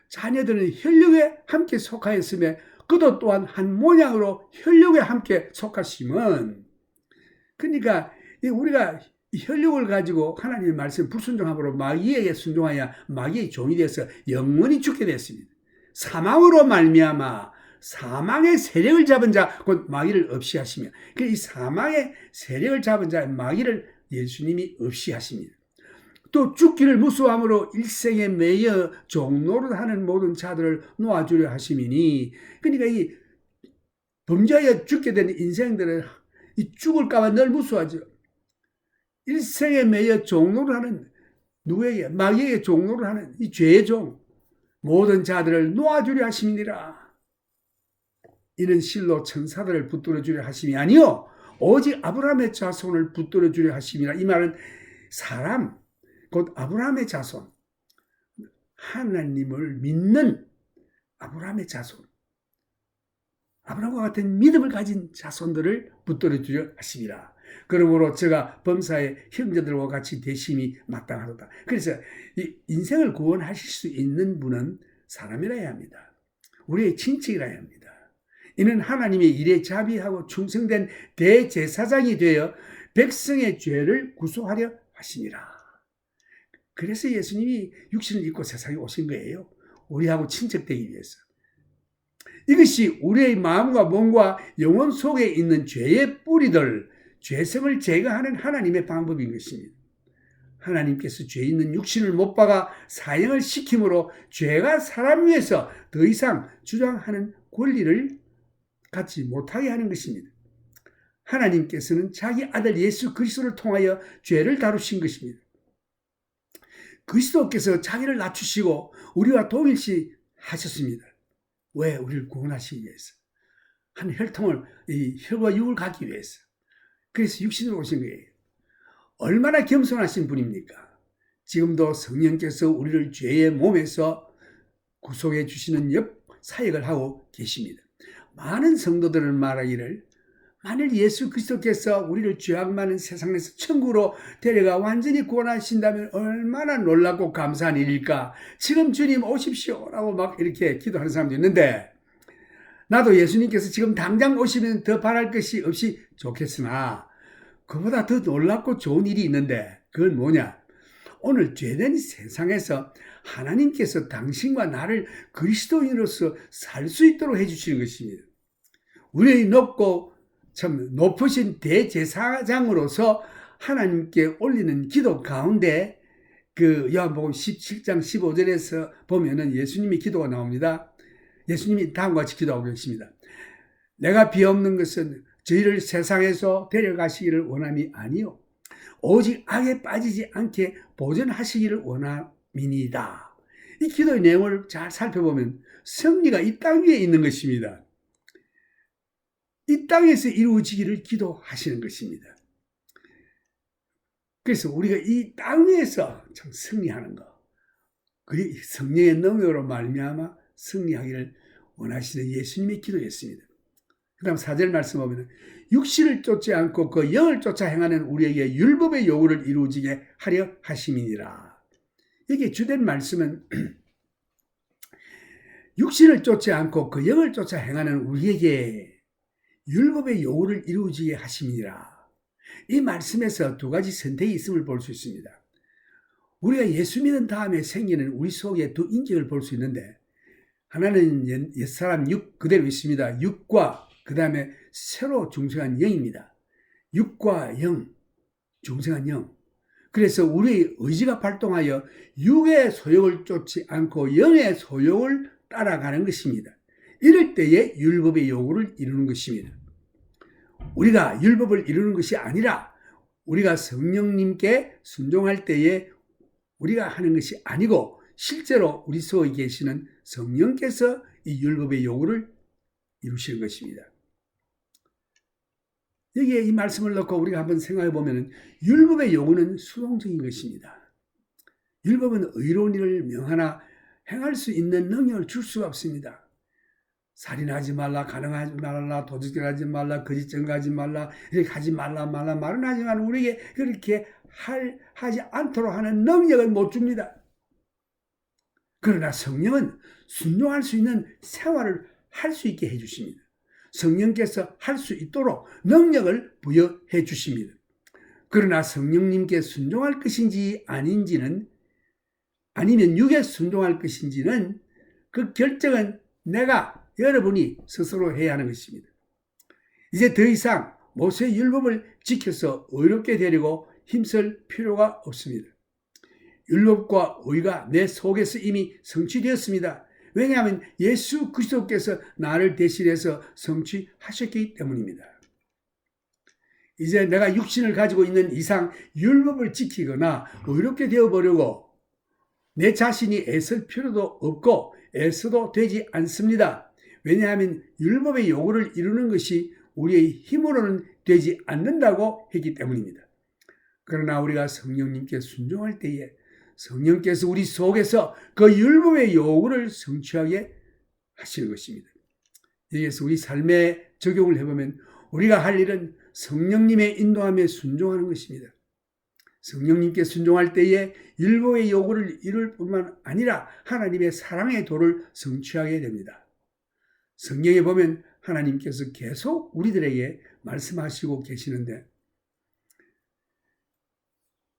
자녀들은 혈육에 함께 속하였으며 그도 또한 한 모양으로 혈육에 함께 속하심은, 그러니까 우리가 혈육을 가지고 하나님의 말씀 불순종함으로 마귀에게 순종하여 마귀의 종이 되어서 영원히 죽게 됐습니다. 사망으로 말미암아 사망의 세력을 잡은 자 곧 마귀를 없이 하시며, 이 사망의 세력을 잡은 자 마귀를 예수님이 없이 하십니다. 또 죽기를 무수함으로 일생에 매여 종노릇하는 모든 자들을 놓아주려 하심이니, 그러니까 이 범죄하여 죽게 된 인생들은 이 죽을까봐 늘 무수하죠. 일생에 매여 종노릇하는, 누구에게? 마귀에게 종노릇하는 이 죄의 종 모든 자들을 놓아주려 하심이니라. 이는 실로 천사들을 붙들어 주려 하심이 아니요 오직 아브라함의 자손을 붙들어 주려 하심이라. 이 말은 사람 곧 아브라함의 자손, 하나님을 믿는 아브라함의 자손, 아브라함과 같은 믿음을 가진 자손들을 붙들어 주려 하심이라. 그러므로 제가 범사의 형제들과 같이 되심이 마땅하도다. 그래서 이 인생을 구원하실 수 있는 분은 사람이라야 합니다. 우리의 친척이라야 합니다. 이는 하나님의 일에 자비하고 충성된 대제사장이 되어 백성의 죄를 구속하려 하심이라. 그래서 예수님이 육신을 입고 세상에 오신 거예요. 우리하고 친척되기 위해서. 이것이 우리의 마음과 몸과 영혼 속에 있는 죄의 뿌리들, 죄성을 제거하는 하나님의 방법인 것입니다. 하나님께서 죄 있는 육신을 못 박아 사형을 시킴으로 죄가 사람 위에서 더 이상 주장하는 권리를 갖지 못하게 하는 것입니다. 하나님께서는 자기 아들 예수 그리스도를 통하여 죄를 다루신 것입니다. 그리스도께서 자기를 낮추시고 우리와 동일시 하셨습니다. 왜? 우리를 구원하시기 위해서. 한 혈통을, 이 혈과 육을 갖기 위해서. 그래서 육신으로 오신 거예요. 얼마나 겸손하신 분입니까? 지금도 성령께서 우리를 죄의 몸에서 구속해 주시는 사역을 하고 계십니다. 많은 성도들은 말하기를, 만일 예수 그리스도께서 우리를 죄악 많은 세상에서 천국으로 데려가 완전히 구원하신다면 얼마나 놀랍고 감사한 일일까? 지금 주님 오십시오 라고 막 이렇게 기도하는 사람도 있는데, 나도 예수님께서 지금 당장 오시면 더 바랄 것이 없이 좋겠으나 그보다 더 놀랍고 좋은 일이 있는데, 그건 뭐냐? 오늘 죄된 세상에서 하나님께서 당신과 나를 그리스도인으로서 살 수 있도록 해주시는 것입니다. 우리의 높고 참 높으신 대제사장으로서 하나님께 올리는 기도 가운데, 그 요한복음 17장 15절에서 보면은 예수님의 기도가 나옵니다. 예수님이 다음과 같이 기도하고 계십니다. 내가 비옵는 것은 저희를 세상에서 데려가시기를 원함이 아니요 오직 악에 빠지지 않게 보존하시기를 원함이니이다. 이 기도의 내용을 잘 살펴보면 승리가 이 땅 위에 있는 것입니다. 이 땅에서 이루어지기를 기도하시는 것입니다. 그래서 우리가 이 땅 위에서 참 승리하는 것, 그리고 성령의 능력으로 말미암아 승리하기를 원하시는 예수님의 기도였습니다. 그 다음 4절 말씀 보면 육신을 쫓지 않고 그 영을 쫓아 행하는 우리에게 율법의 요구를 이루어지게 하려 하심이니라. 이게 주된 말씀은 육신을 쫓지 않고 그 영을 쫓아 행하는 우리에게 율법의 요구를 이루어지게 하심이니라. 이 말씀에서 두 가지 선택이 있음을 볼 수 있습니다. 우리가 예수 믿은 다음에 생기는 우리 속에 두 인격을 볼 수 있는데, 하나는 옛사람 육 그대로 있습니다. 육과 그 다음에 새로 중생한 영입니다. 육과 영, 중생한 영. 그래서 우리의 의지가 발동하여 육의 소욕을 쫓지 않고 영의 소욕을 따라가는 것입니다. 이럴 때에 율법의 요구를 이루는 것입니다. 우리가 율법을 이루는 것이 아니라 우리가 성령님께 순종할 때에 우리가 하는 것이 아니고 실제로 우리 속에 계시는 성령께서 이 율법의 요구를 이루시는 것입니다. 여기에 이 말씀을 넣고 우리가 한번 생각해 보면 율법의 요구는 수동적인 것입니다. 율법은 의로운 일을 명하나 행할 수 있는 능력을 줄 수가 없습니다. 살인하지 말라, 가능하지 말라, 도둑질하지 말라, 거짓 증거하지 말라, 이렇게 하지 말라 말은 하지만 우리에게 그렇게 하지 않도록 하는 능력을 못 줍니다. 그러나 성령은 순종할 수 있는 생활을 할 수 있게 해주십니다. 성령께서 할 수 있도록 능력을 부여해 주십니다. 그러나 성령님께 순종할 것인지 아닌지는, 아니면 육에 순종할 것인지는 그 결정은 여러분이 스스로 해야 하는 것입니다. 이제 더 이상 모세의 율법을 지켜서 의롭게 되려고 힘쓸 필요가 없습니다. 율법과 의가 내 속에서 이미 성취되었습니다. 왜냐하면 예수 그리스도께서 나를 대신해서 성취하셨기 때문입니다. 이제 내가 육신을 가지고 있는 이상 율법을 지키거나 의롭게 되어보려고 내 자신이 애쓸 필요도 없고 애써도 되지 않습니다. 왜냐하면 율법의 요구를 이루는 것이 우리의 힘으로는 되지 않는다고 했기 때문입니다. 그러나 우리가 성령님께 순종할 때에 성령께서 우리 속에서 그 율법의 요구를 성취하게 하시는 것입니다. 여기에서 우리 삶에 적용을 해보면 우리가 할 일은 성령님의 인도함에 순종하는 것입니다. 성령님께 순종할 때에 율법의 요구를 이룰 뿐만 아니라 하나님의 사랑의 도를 성취하게 됩니다. 성경에 보면 하나님께서 계속 우리들에게 말씀하시고 계시는데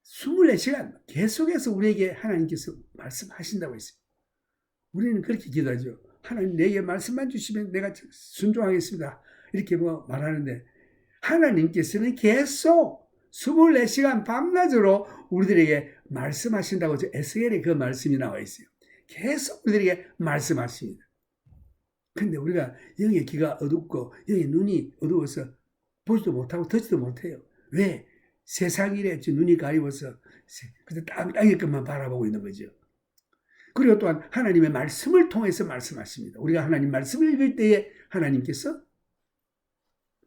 24시간 계속해서 우리에게 하나님께서 말씀하신다고 했어요. 우리는 그렇게 기도하죠. 하나님 내게 말씀만 주시면 내가 순종하겠습니다. 이렇게 말하는데 하나님께서는 계속 24시간 밤낮으로 우리들에게 말씀하신다고 에스겔에 그 말씀이 나와 있어요. 계속 우리들에게 말씀하십니다. 근데 우리가 영의 귀가 어둡고 영의 눈이 어두워서 보지도 못하고 듣지도 못해요. 왜? 세상 일에 눈이 가리워서 땅의 것만 바라보고 있는 거죠. 그리고 또한 하나님의 말씀을 통해서 말씀하십니다. 우리가 하나님 말씀을 읽을 때에 하나님께서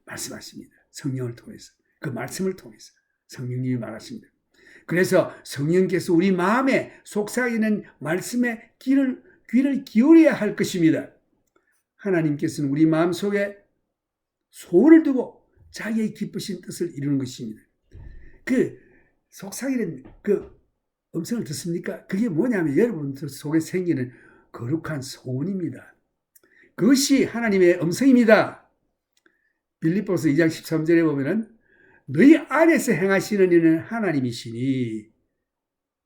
말씀하십니다. 성령을 통해서. 그 말씀을 통해서 성령님이 말하십니다. 그래서 성령께서 우리 마음에 속삭이는 말씀에 귀를 기울여야 할 것입니다. 하나님께서는 우리 마음속에 소원을 두고 자기의 기쁘신 뜻을 이루는 것입니다. 그 속삭이는 그 음성을 듣습니까? 그게 뭐냐면 여러분들 속에 생기는 거룩한 소원입니다. 그것이 하나님의 음성입니다. 빌립보서 2장 13절에 보면은 너희 안에서 행하시는 이는 하나님이시니,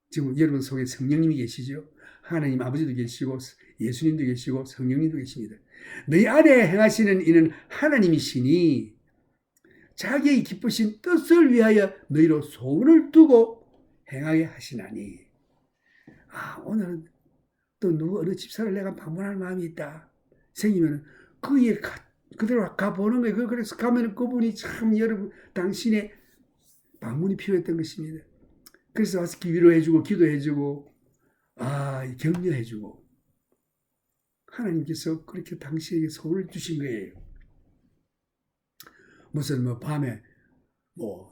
지금 여러분 속에 성령님이 계시죠? 하나님 아버지도 계시고 예수님도 계시고 성령님도 계십니다. 너희 안에 행하시는 이는 하나님이시니 자기의 기쁘신 뜻을 위하여 너희로 소원을 두고 행하게 하시나니. 오늘은 또 어느 집사를 내가 방문할 마음이 있다 생기면 거기에 그대로 가보는 거예요. 그래서 가면 그분이 참 여러분 당신의 방문이 필요했던 것입니다. 그래서 와서 위로해주고 기도해주고 격려해주고 하나님께서 그렇게 당신에게 소원을 주신 거예요. 무슨 밤에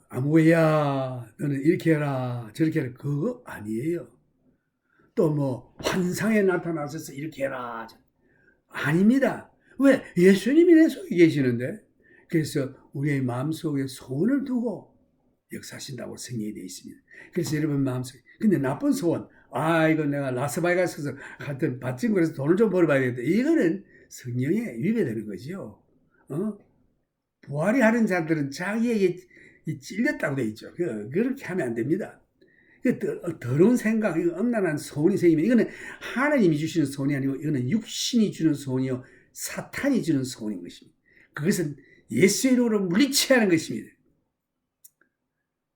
아무야 너는 이렇게 해라 저렇게 해라 그거 아니에요. 또 환상에 나타나셔서 이렇게 해라 아닙니다. 왜? 예수님이 내 속에 계시는데. 그래서 우리의 마음속에 소원을 두고 역사하신다고 성경에 되어 있습니다. 그래서 여러분 마음속에 근데 나쁜 소원 이거 내가 라스베가스에서 같은 밭진 거에서 돈을 좀 벌어봐야 되겠다. 이거는 성령에 위배되는 거죠. 부활이 하는 자들은 자기에게 찔렸다고 되어 있죠. 그렇게 하면 안 됩니다. 더러운 생각, 엄난한 소원이 생기면 이거는 하나님이 주시는 소원이 아니고 이거는 육신이 주는 소원이요 사탄이 주는 소원인 것입니다. 그것은 예수의 이름으로 물리쳐야 하는 것입니다.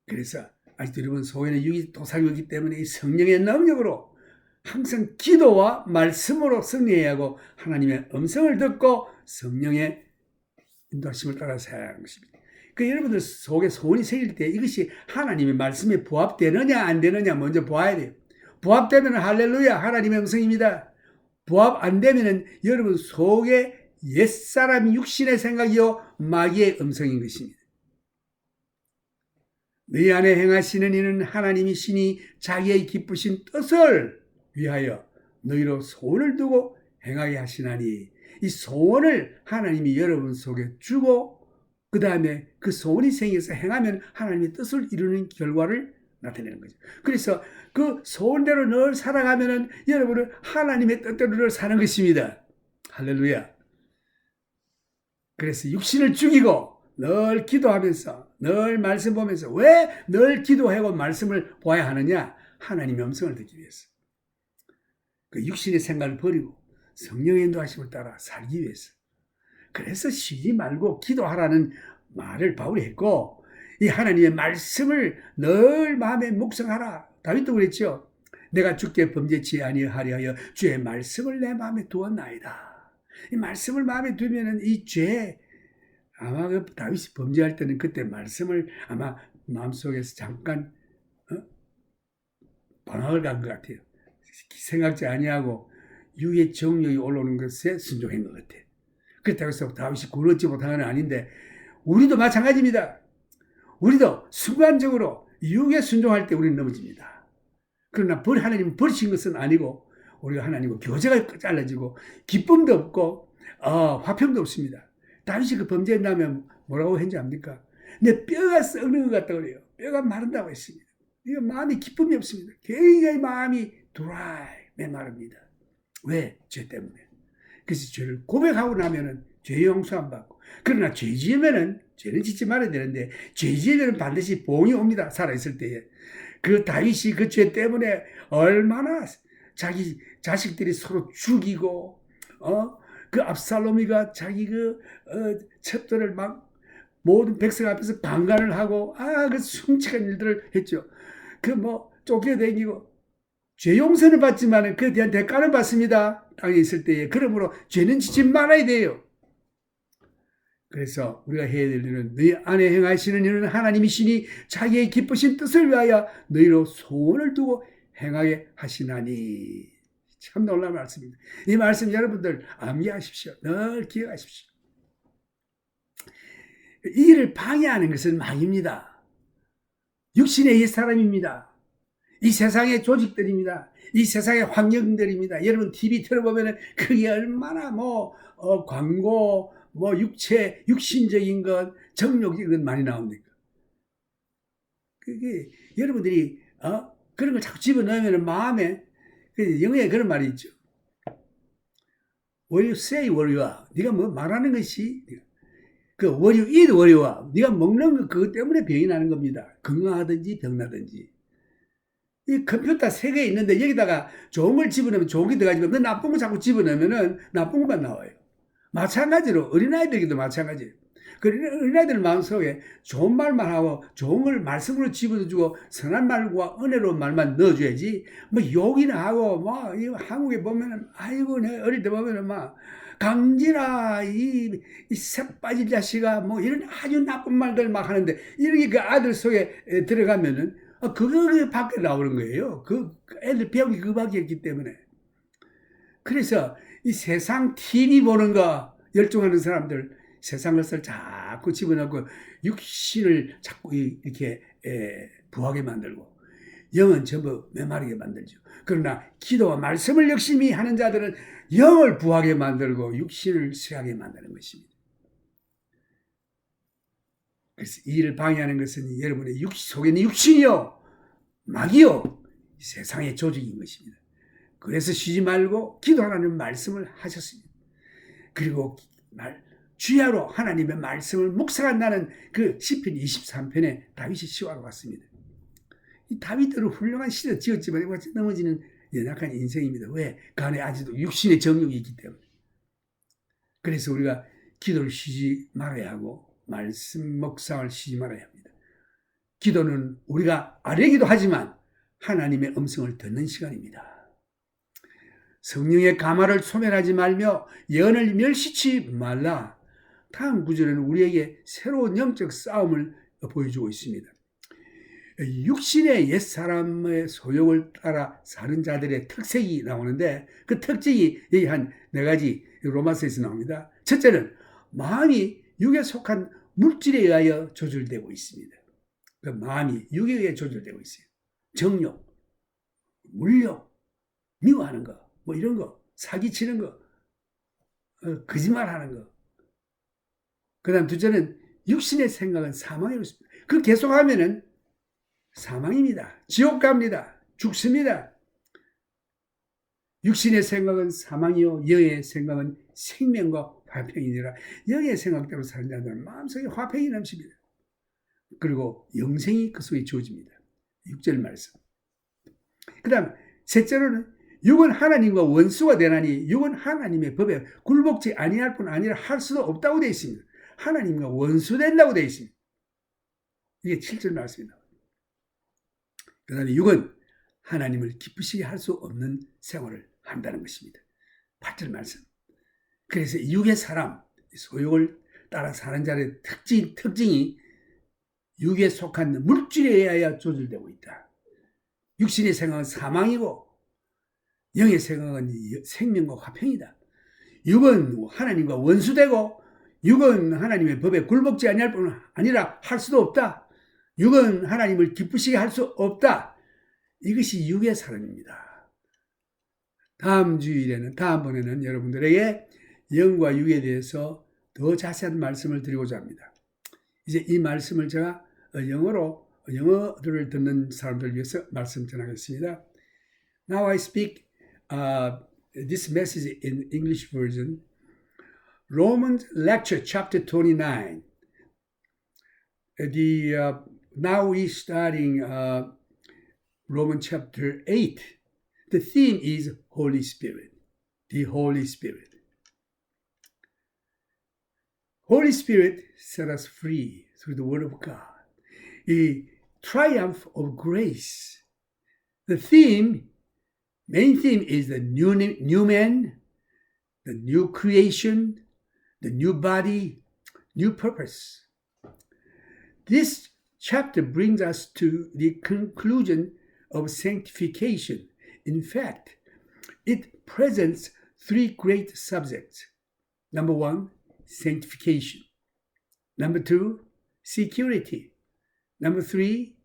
그래서 아직도 여러분 속에는 육이 도살이기 때문에 이 성령의 능력으로 항상 기도와 말씀으로 승리해야 하고 하나님의 음성을 듣고 성령의 인도하심을 따라 살아야 하는 것입니다. 여러분들 속에 소원이 생길 때 이것이 하나님의 말씀에 부합되느냐 안 되느냐 먼저 봐야 돼요. 부합되면 할렐루야 하나님의 음성입니다. 부합 안 되면 여러분 속에 옛사람이 육신의 생각이요 마귀의 음성인 것입니다. 너희 안에 행하시는 이는 하나님이시니 자기의 기쁘신 뜻을 위하여 너희로 소원을 두고 행하게 하시나니. 이 소원을 하나님이 여러분 속에 주고 그 다음에 그 소원이 생겨서 행하면 하나님의 뜻을 이루는 결과를 나타내는 거죠. 그래서 그 소원대로 늘 살아가면은 여러분은 하나님의 뜻대로 늘 사는 것입니다. 할렐루야. 그래서 육신을 죽이고 늘 기도하면서 늘 말씀 보면서 왜 늘 기도하고 말씀을 보아야 하느냐? 하나님의 음성을 듣기 위해서. 그 육신의 생각을 버리고 성령의 인도하심을 따라 살기 위해서. 그래서 쉬지 말고 기도하라는 말을 바울이 했고 이 하나님의 말씀을 늘 마음에 묵상하라. 다윗도 그랬죠. 내가 주께 범죄치 아니하려 하여 주의 말씀을 내 마음에 두었나이다. 이 말씀을 마음에 두면은 이 죄, 아마 그 다윗이 범죄할 때는 그때 말씀을 아마 마음속에서 잠깐 방황을 간 것 같아요. 생각지 아니하고 육의 정욕이 올라오는 것에 순종한 것 같아요. 그렇다고 해서 다윗이 구원 얻지 못한 건 아닌데 우리도 마찬가지입니다. 우리도 순간적으로 육에 순종할 때 우리는 넘어집니다. 그러나 하나님은 버리신 것은 아니고 우리가 하나님과 교제가 잘라지고 기쁨도 없고 화평도 없습니다. 다윗이 그 범죄한다면 뭐라고 했는지 압니까? 내 뼈가 썩는 것 같다고 그래요. 뼈가 마른다고 했습니다. 이거 마음이 기쁨이 없습니다. 굉장히 마음이 드라이, 메마릅니다. 왜? 죄 때문에. 그래서 죄를 고백하고 나면은 죄 용서 안 받고. 그러나 죄 지으면은, 죄는 짓지 말아야 되는데, 죄 지으면은 반드시 보응이 옵니다. 살아있을 때에. 그 다윗이 그 죄 때문에 얼마나 자기 자식들이 서로 죽이고, 그 압살롬이가 자기 첩들을 막 모든 백성 앞에서 강간을 하고, 그 숭측한 일들을 했죠. 쫓겨다니고, 죄 용서는 받지만 그에 대한 대가는 받습니다. 땅에 있을 때에. 그러므로 죄는 짓지 말아야 돼요. 그래서 우리가 해야 될 일은 너희 안에 행하시는 일은 하나님이시니 자기의 기쁘신 뜻을 위하여 너희로 소원을 두고 행하게 하시나니. 참 놀라운 말씀입니다. 이 말씀 여러분들 암기하십시오. 늘 기억하십시오. 이 일을 방해하는 것은 마귀입니다. 육신의 옛사람입니다. 이 세상의 조직들입니다. 이 세상의 환경들입니다. 여러분 TV 틀어보면 그게 얼마나 광고, 육신적인 것, 정욕적인 것 많이 나옵니까? 그게 여러분들이 그런 걸 자꾸 집어넣으면 마음에 영어에 그런 말이 있죠. What you say, what you are. 네가 뭐 말하는 것이 what you eat, what you are. 네가 먹는 것 그것 때문에 병이 나는 겁니다. 건강하든지 병나든지. 이 컴퓨터 세계에 있는데 여기다가 좋은 걸 집어넣으면 좋은 게 들어가지고 그 나쁜 거 자꾸 집어넣으면은 나쁜 것만 나와요. 마찬가지로 어린아이들에게도 마찬가지예요. 그 어린아이들 마음속에 좋은 말만 하고 좋은 걸 말씀으로 집어주고 선한 말과 은혜로운 말만 넣어줘야지 욕이나 하고 이 한국에 보면은 아이고 내가 어릴 때 보면은 강진아 이 새빠질 자식아 이런 아주 나쁜 말들 막 하는데 이렇게 그 아들 속에 들어가면은 그거 밖에 나오는 거예요. 그 애들 배운 게 그거밖에 없기 때문에. 그래서 이 세상 TV 보는 거 열중하는 사람들 세상 것을 자꾸 집어넣고 육신을 자꾸 이렇게 부하게 만들고 영은 전부 메마르게 만들죠. 그러나 기도와 말씀을 열심히 하는 자들은 영을 부하게 만들고 육신을 쇠하게 만드는 것입니다. 그래서 이 일을 방해하는 것은 여러분의 속에 있는 육신이요 마귀요 세상의 조직인 것입니다. 그래서 쉬지 말고 기도하라는 말씀을 하셨습니다. 그리고 주야로 하나님의 말씀을 묵상한다는 그 시편 23편에 다윗이 시화로 왔습니다. 이 다윗들은 훌륭한 시를 지었지만 넘어지는 연약한 인생입니다. 왜? 그 안에 아직도 육신의 정욕이 있기 때문에. 그래서 우리가 기도를 쉬지 말아야 하고 말씀 묵상을 쉬지 말아야 합니다. 기도는 우리가 아뢰기도 하지만 하나님의 음성을 듣는 시간입니다. 성령의 가마를 소멸하지 말며 예언을 멸시치 말라. 다음 구절에는 우리에게 새로운 영적 싸움을 보여주고 있습니다. 육신의 옛사람의 소욕을 따라 사는 자들의 특색이 나오는데 그 특징이 여기 한 4가지 로마서에서 나옵니다. 첫째는 마음이 육에 속한 물질에 의하여 조절되고 있습니다. 그 마음이 육에 의해 조절되고 있어요. 정욕, 물욕, 미워하는 거, 이런 거, 사기치는 거, 거짓말하는 거. 그 다음 둘째는 육신의 생각은 사망이라고 했습니다. 그 계속하면은 사망입니다. 지옥 갑니다. 죽습니다. 육신의 생각은 사망이요 영의 생각은 생명과 화평이니라. 영의 생각대로 사는 자들은 마음속에 화평이 넘칩니다. 그리고 영생이 그 속에 주어집니다. 6절 말씀. 그 다음 셋째로는 육은 하나님과 원수가 되나니 육은 하나님의 법에 굴복지 아니할 뿐 아니라 할 수도 없다고 되어 있습니다. 하나님과 원수된다고 되어 있습니다. 이게 7절 말씀입니다. 그 다음에 육은 하나님을 기쁘시게 할 수 없는 생활을 한다는 것입니다. 8절 말씀. 그래서 육의 사람, 소욕을 따라 사는 자의 특징이 육에 속한 물질에 의하여 조절되고 있다. 육신의 생각은 사망이고 영의 생각은 생명과 화평이다. 육은 하나님과 원수되고 육은 하나님의 법에 굴복지 아니할 뿐 아니라 할 수도 없다. 육은 하나님을 기쁘시게 할 수 없다. 이것이 육의 사람입니다. 다음번에는 여러분들에게 영과 육에 대해서 더 자세한 말씀을 드리고자 합니다. 이제 이 말씀을 제가 영어를 듣는 사람들 위해서 말씀 전하겠습니다. Now I speak this message in English version. Romans lecture chapter 29. Now we're starting Romans chapter 8. The theme is Holy Spirit. The Holy Spirit. Holy Spirit set us free through the Word of God. The triumph of grace. The main theme is the new man, the new creation, the new body, new purpose. This chapter brings us to the conclusion of sanctification. In fact, it presents three great subjects. Number one, sanctification. Number two, security. Number three,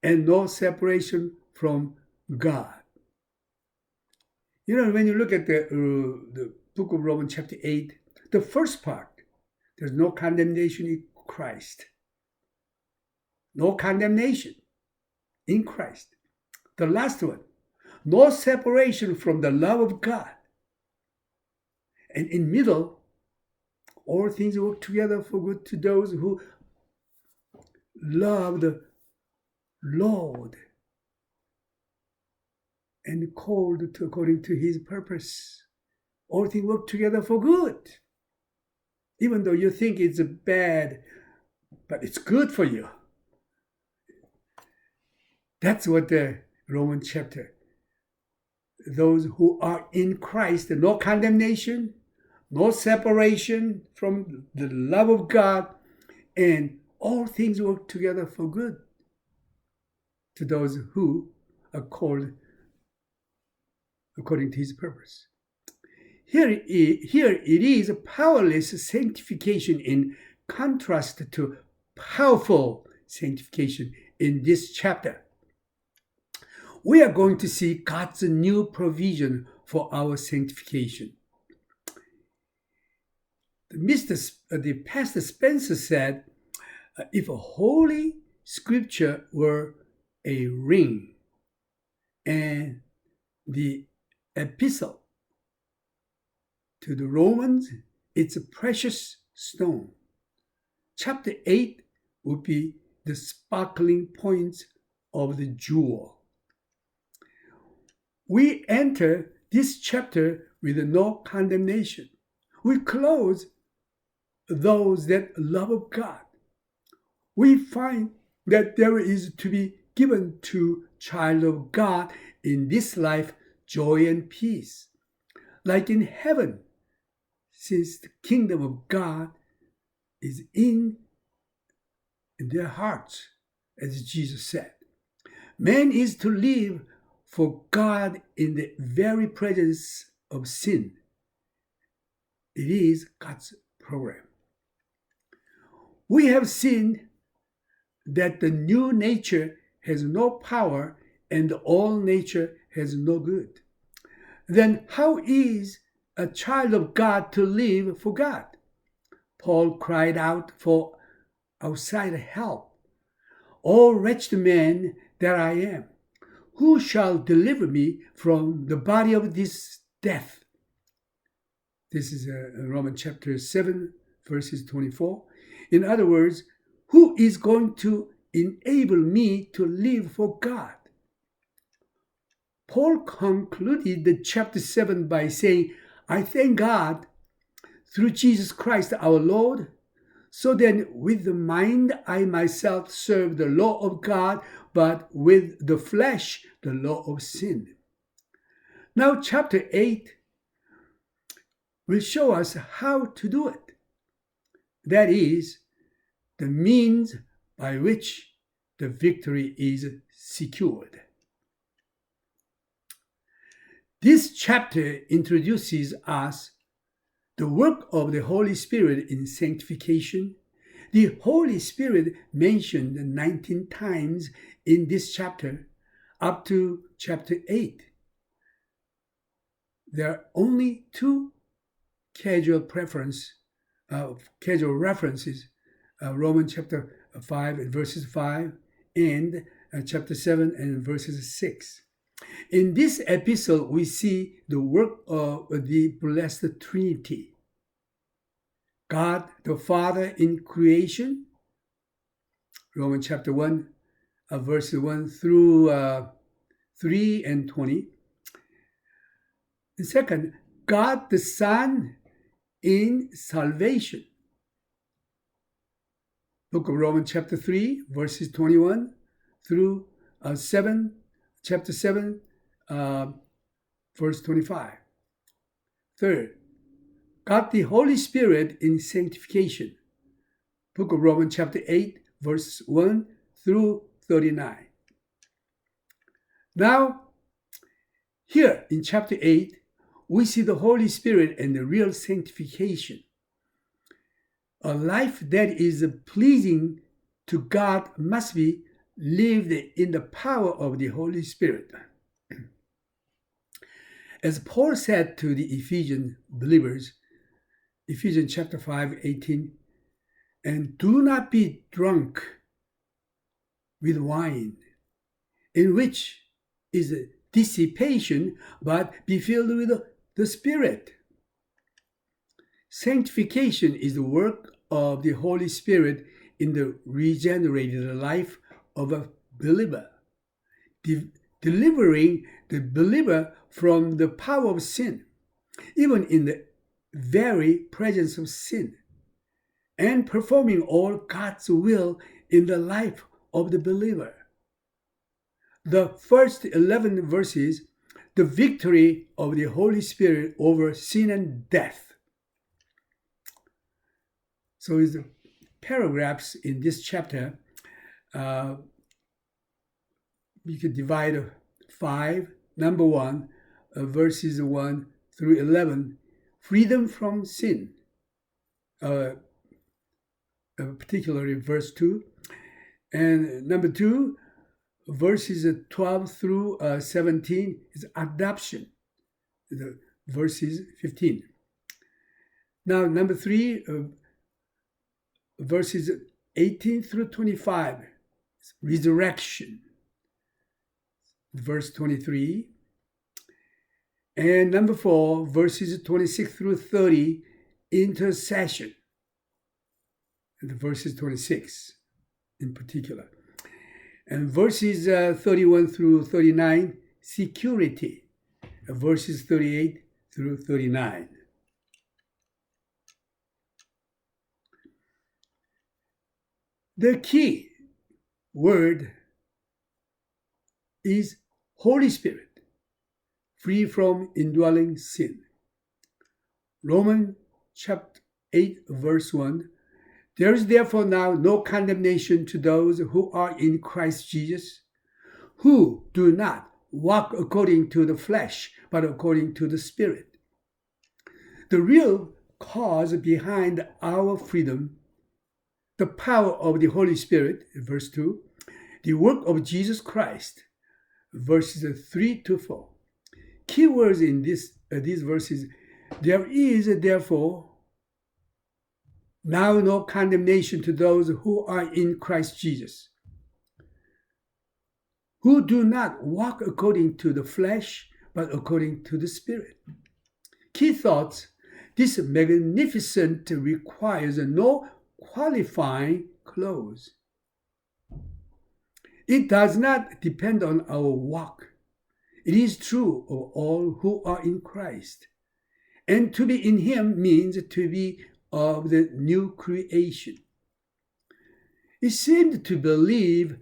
and no separation from God. You know, when you look at the book of Romans chapter 8, the first part, there's no condemnation in Christ. No condemnation in Christ. The last one, no separation from the love of God. And in middle, all things work together for good to those who love the Lord and called according to his purpose. All things work together for good. Even though you think it's bad, but it's good for you. That's what the Roman chapter. Those who are in Christ, no condemnation, no separation from the love of God, and all things work together for good to those who are called according to his purpose. Here it is a powerless sanctification in contrast to powerful sanctification in this chapter. We are going to see God's new provision for our sanctification. The Pastor Spencer said, if a holy scripture were a ring and the epistle to the Romans, it's a precious stone. Chapter 8 would be the sparkling points of the jewel. We enter this chapter with no condemnation. We close those that love of God. We find that there is to be given to child of God in this life joy and peace, like in heaven, since the kingdom of God is in their hearts, as Jesus said. Man is to live for God in the very presence of sin. It is God's program. We have seen that the new nature has no power and the old nature has no good. Then how is a child of God to live for God. Paul cried out for outside help. O wretched man that I am, who shall deliver me from the body of this death? This is Romans chapter 7, verses 24. In other words, who is going to enable me to live for God? Paul concluded the chapter 7 by saying, I thank God through Jesus Christ our Lord, so then with the mind I myself serve the law of God, but with the flesh the law of sin. Now chapter 8 will show us how to do it. That is, the means by which the victory is secured. This chapter introduces us the work of the Holy Spirit in sanctification. The Holy Spirit mentioned 19 times in this chapter up to chapter 8. There are only two casual references, Romans chapter 5 and verses 5 and chapter 7 and verses 6. In this epistle, we see the work of the Blessed Trinity. God the Father in creation, Romans chapter 1, verses 1 through 3 and 20. And second, God the Son in salvation. Book of Romans chapter 3, verses 21 through chapter 7, verse 25. Third, God the Holy Spirit in sanctification. Book of Romans chapter 8, verse 1 through 39. Now, here in chapter 8, we see the Holy Spirit and the real sanctification. A life that is pleasing to God must be lived in the power of the Holy Spirit. As Paul said to the Ephesian believers, Ephesians chapter 5, 18, and do not be drunk with wine, in which is dissipation, but be filled with the Spirit. Sanctification is the work of the Holy Spirit in the regenerated life of a believer, delivering the believer from the power of sin, even in the very presence of sin, and performing all God's will in the life of the believer. The first 11 verses, the victory of the Holy Spirit over sin and death. So is the paragraphs in this chapter, you could divide 5, number 1, verses 1 through 11, freedom from sin, particularly verse 2, and number 2, verses 12 through 17 is adoption, verses 15. Now, number 3, verses 18 through 25, resurrection, verse 23. And number 4, verses 26 through 30, intercession, and the verses 26 in particular. And verses 31 through 39, security, verses 38 through 39. The key word is Holy Spirit, free from indwelling sin. Romans chapter 8, verse 1. There is therefore now no condemnation to those who are in Christ Jesus, who do not walk according to the flesh, but according to the Spirit. The real cause behind our freedom, the power of the Holy Spirit, verse 2, the work of Jesus Christ, verses 3 to 4. Key words in these verses, There is, therefore, now no condemnation to those who are in Christ Jesus, who do not walk according to the flesh, but according to the Spirit. Key thoughts: this magnificent requires no qualifying clause. It does not depend on our walk. It is true of all who are in Christ. And to be in Him means to be of the new creation. It seemed to believe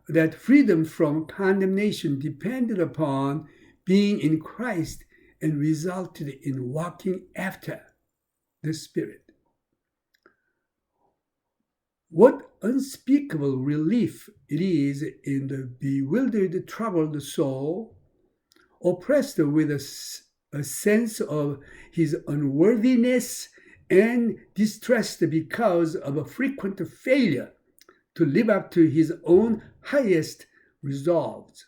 that freedom from condemnation depended upon being in Christ and resulted in walking after the Spirit. What unspeakable relief it is in the bewildered, troubled soul, oppressed with a sense of his unworthiness and distressed because of a frequent failure to live up to his own highest resolves.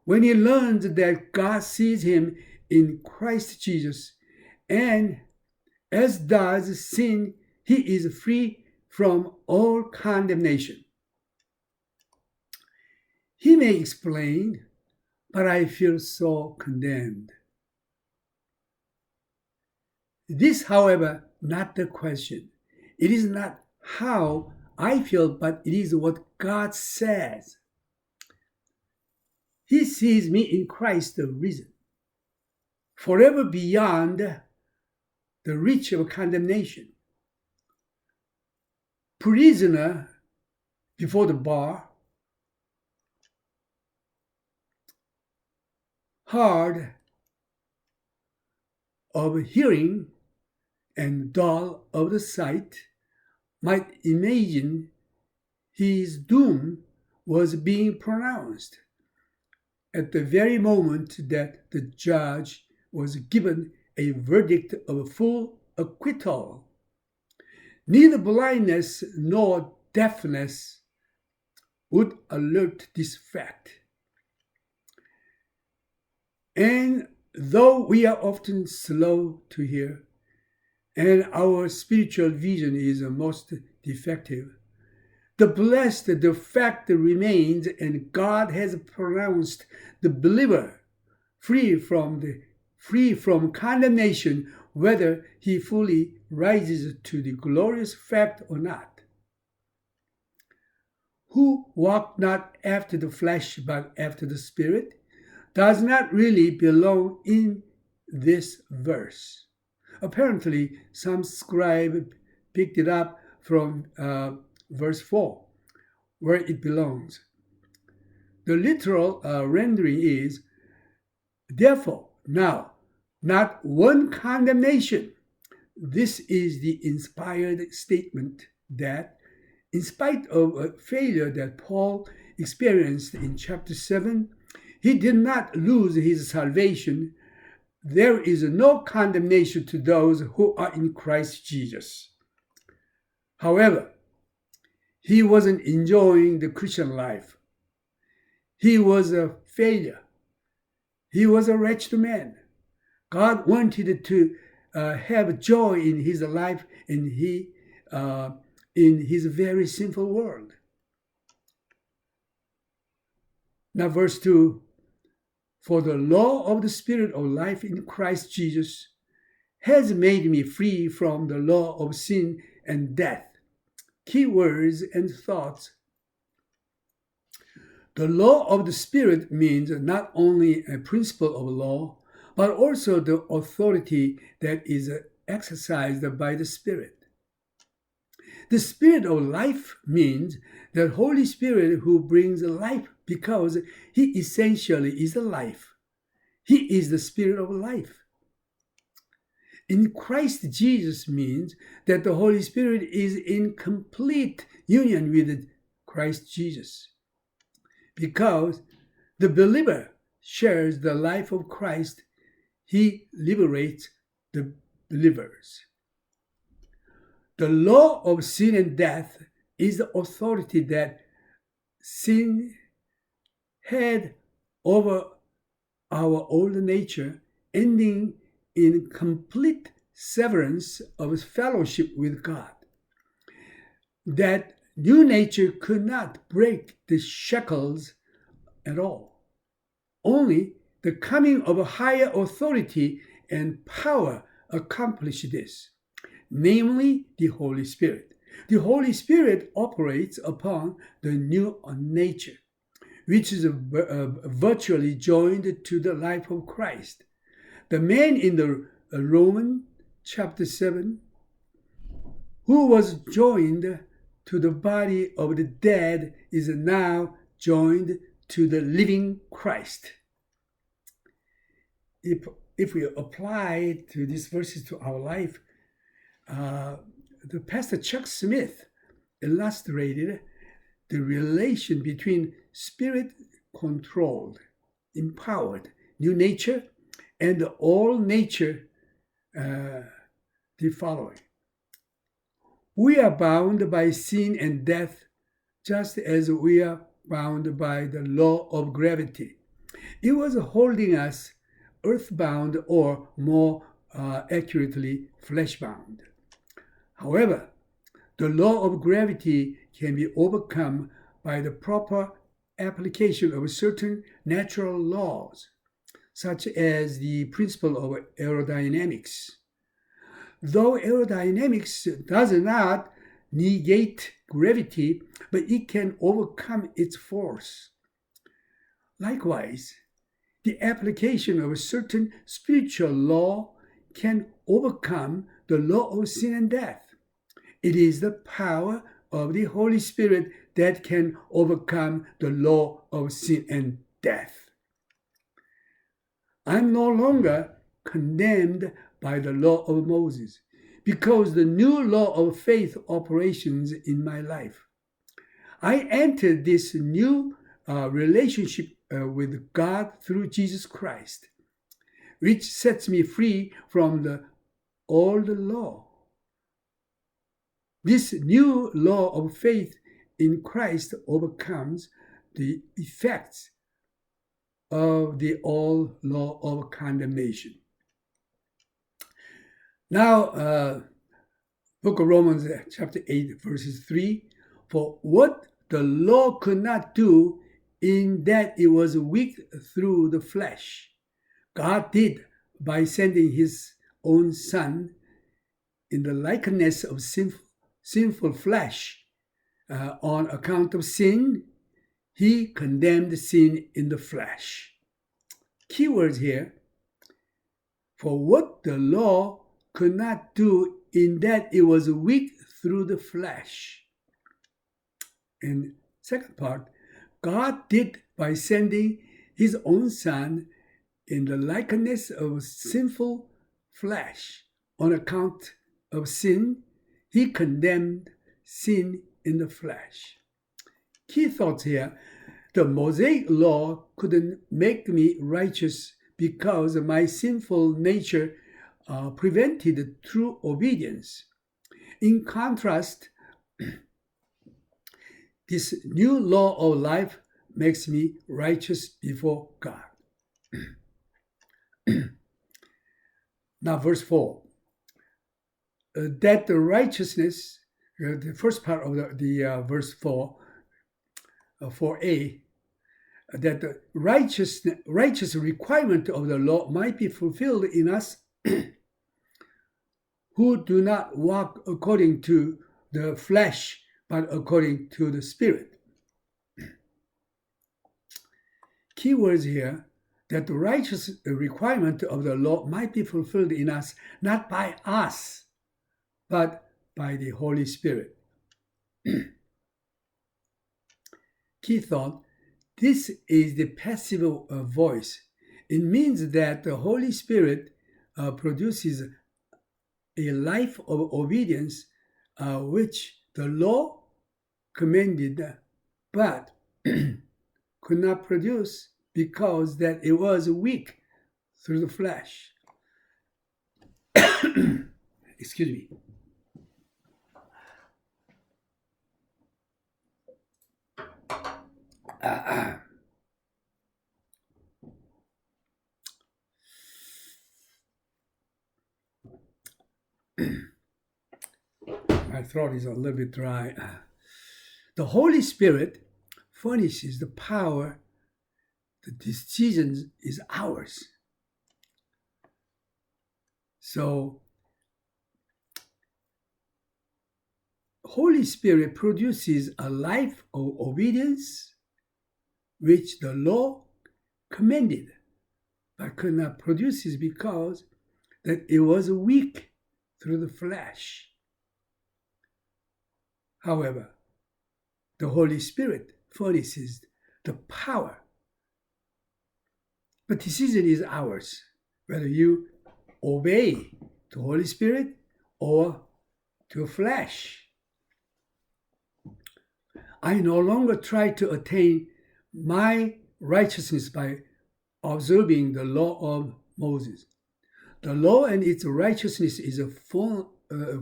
When he learns that God sees him in Christ Jesus, and as does sin, he is free from all condemnation. He may explain, but I feel so condemned. This, however, not the question. It is not how I feel, but it is what God says. He sees me in Christ the risen, forever beyond the reach of condemnation. Prisoner before the bar, hard of hearing and dull of the sight, might imagine his doom was being pronounced at the very moment that the judge was given a verdict of full acquittal. Neither blindness nor deafness would alert this fact. And though we are often slow to hear, and our spiritual vision is most defective, the fact remains, and God has pronounced the believer free from condemnation, whether he fully rises to the glorious fact or not. Who walk not after the flesh, but after the Spirit, does not really belong in this verse. Apparently, some scribe picked it up from verse 4, where it belongs. The literal rendering is, therefore, now, not one condemnation. This is the inspired statement that, in spite of a failure that Paul experienced in chapter 7, he did not lose his salvation. There is no condemnation to those who are in Christ Jesus. However, he wasn't enjoying the Christian life. He was a failure. He was a wretched man. God wanted to have joy in his life, and in his very sinful world. Now, verse 2, for the law of the Spirit of life in Christ Jesus has made me free from the law of sin and death. Key words and thoughts. The law of the Spirit means not only a principle of law, but also the authority that is exercised by the Spirit. The Spirit of life means the Holy Spirit who brings life, because he essentially is the life. He is the Spirit of life. In Christ Jesus means that the Holy Spirit is in complete union with Christ Jesus, because the believer shares the life of Christ. He liberates the believers. The law of sin and death is the authority that sin had over our old nature, ending in complete severance of fellowship with God. That new nature could not break the shackles at all. Only the coming of a higher authority and power accomplished this, namely the Holy Spirit. The Holy Spirit operates upon the new nature, which is virtually joined to the life of Christ. The man in the Romans chapter 7, who was joined to the body of the dead, is now joined to the living Christ. If we apply to these verses to our life, the Pastor Chuck Smith illustrated the relation between spirit-controlled, empowered new nature and the old nature, the following. We are bound by sin and death just as we are bound by the law of gravity. It was holding us earthbound, or more accurately, fleshbound. However, the law of gravity can be overcome by the proper application of certain natural laws, such as the principle of aerodynamics. Though aerodynamics does not negate gravity, but it can overcome its force. Likewise, the application of a certain spiritual law can overcome the law of sin and death. It is the power of the Holy Spirit that can overcome the law of sin and death. I'm no longer condemned by the law of Moses, because the new law of faith operations in my life. I entered this new relationship with God through Jesus Christ, which sets me free from the old law. This new law of faith in Christ overcomes the effects of the old law of condemnation. Now, Book of Romans, chapter 8, verses 3, for what the law could not do, in that it was weak through the flesh, God did by sending his own Son in the likeness of sinful flesh. On account of sin, he condemned sin in the flesh. Keywords here, for what the law could not do, in that it was weak through the flesh. And second part, God did by sending his own Son in the likeness of sinful flesh. On account of sin, he condemned sin in the flesh. Key thoughts here. The Mosaic law couldn't make me righteous because my sinful nature prevented true obedience. In contrast, this new law of life makes me righteous before God. Now, verse 4. That the righteousness, the first part of the verse 4, 4a, that the righteous requirement of the law might be fulfilled in us who do not walk according to the flesh, but according to the Spirit. Keywords here, that the righteous requirement of the law might be fulfilled in us, not by us, but by the Holy Spirit. Key thought, this is the passive voice. It means that the Holy Spirit produces a life of obedience which the law commanded, but could not produce because that it was weak through the flesh. Excuse me. My throat is a little bit dry. The Holy Spirit furnishes the power. The decision is ours. So, Holy Spirit produces a life of obedience, which the law commanded, but could not produce it because that it was weak through the flesh. However, the Holy Spirit furnishes the power. But decision is ours, whether you obey the Holy Spirit or to flesh. I no longer try to attain my righteousness by observing the law of Moses. The law and its righteousness is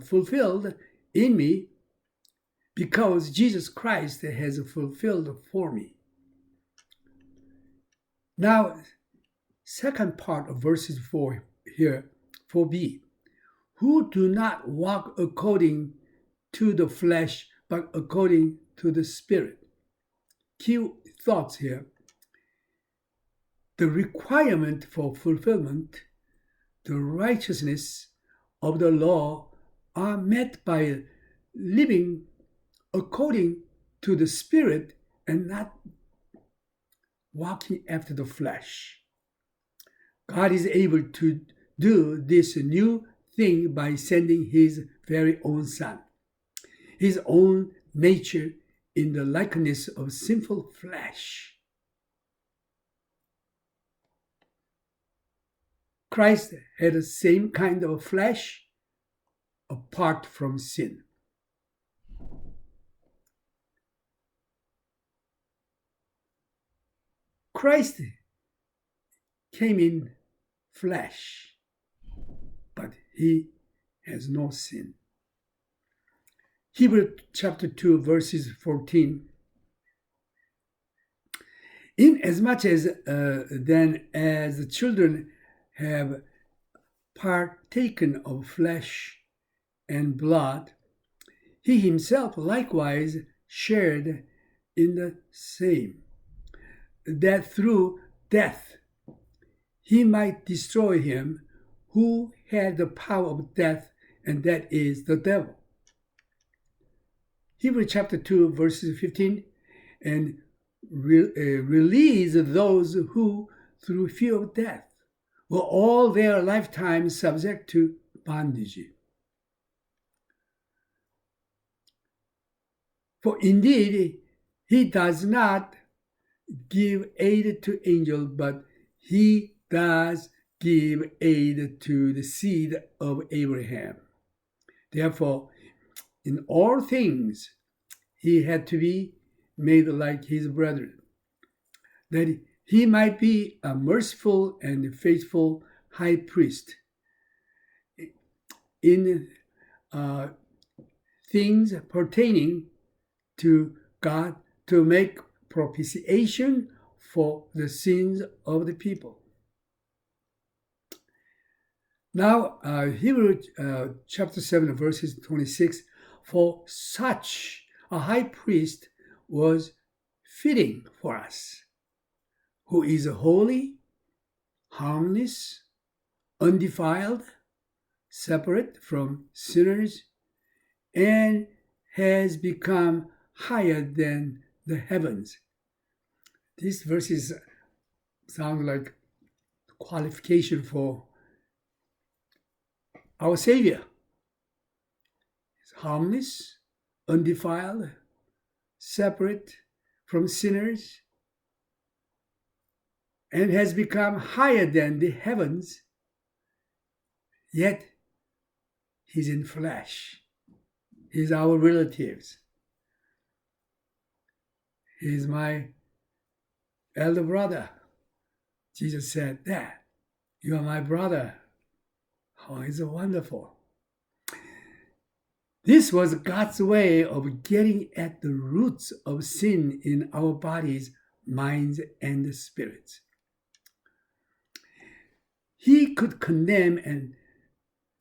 fulfilled in me because Jesus Christ has fulfilled for me. Now, second part of verses 4 here, 4b. Who do not walk according to the flesh, but according to the Spirit. Key thoughts here. The requirement for fulfillment, the righteousness of the law are met by living according to the Spirit and not walking after the flesh. God is able to do this new thing by sending his very own Son, his own nature in the likeness of sinful flesh. Christ had the same kind of flesh apart from sin. Christ came in flesh, but he has no sin. Hebrews chapter 2, verses 14. Inasmuch as then as the children have partaken of flesh and blood, he himself likewise shared in the same, that through death he might destroy him who had the power of death, and that is the devil. Hebrews chapter 2, verses 15, and release those who, through fear of death, were all their lifetime subject to bondage. For indeed, he does not give aid to angels, but he does give aid to the seed of Abraham. Therefore, in all things, he had to be made like his brethren, that he might be a merciful and faithful high priest in things pertaining to God, to make propitiation for the sins of the people. Now, Hebrews chapter 7, verses 26, for such a high priest was fitting for us, who is holy, harmless, undefiled, separate from sinners, and has become higher than the heavens. These verses sound like qualification for our Savior. He's harmless, undefiled, separate from sinners, and has become higher than the heavens, yet he's in flesh. He's our relatives. He's my elder brother. Jesus said that. You are my brother. Oh, it's wonderful. This was God's way of getting at the roots of sin in our bodies, minds, and spirits. He could condemn and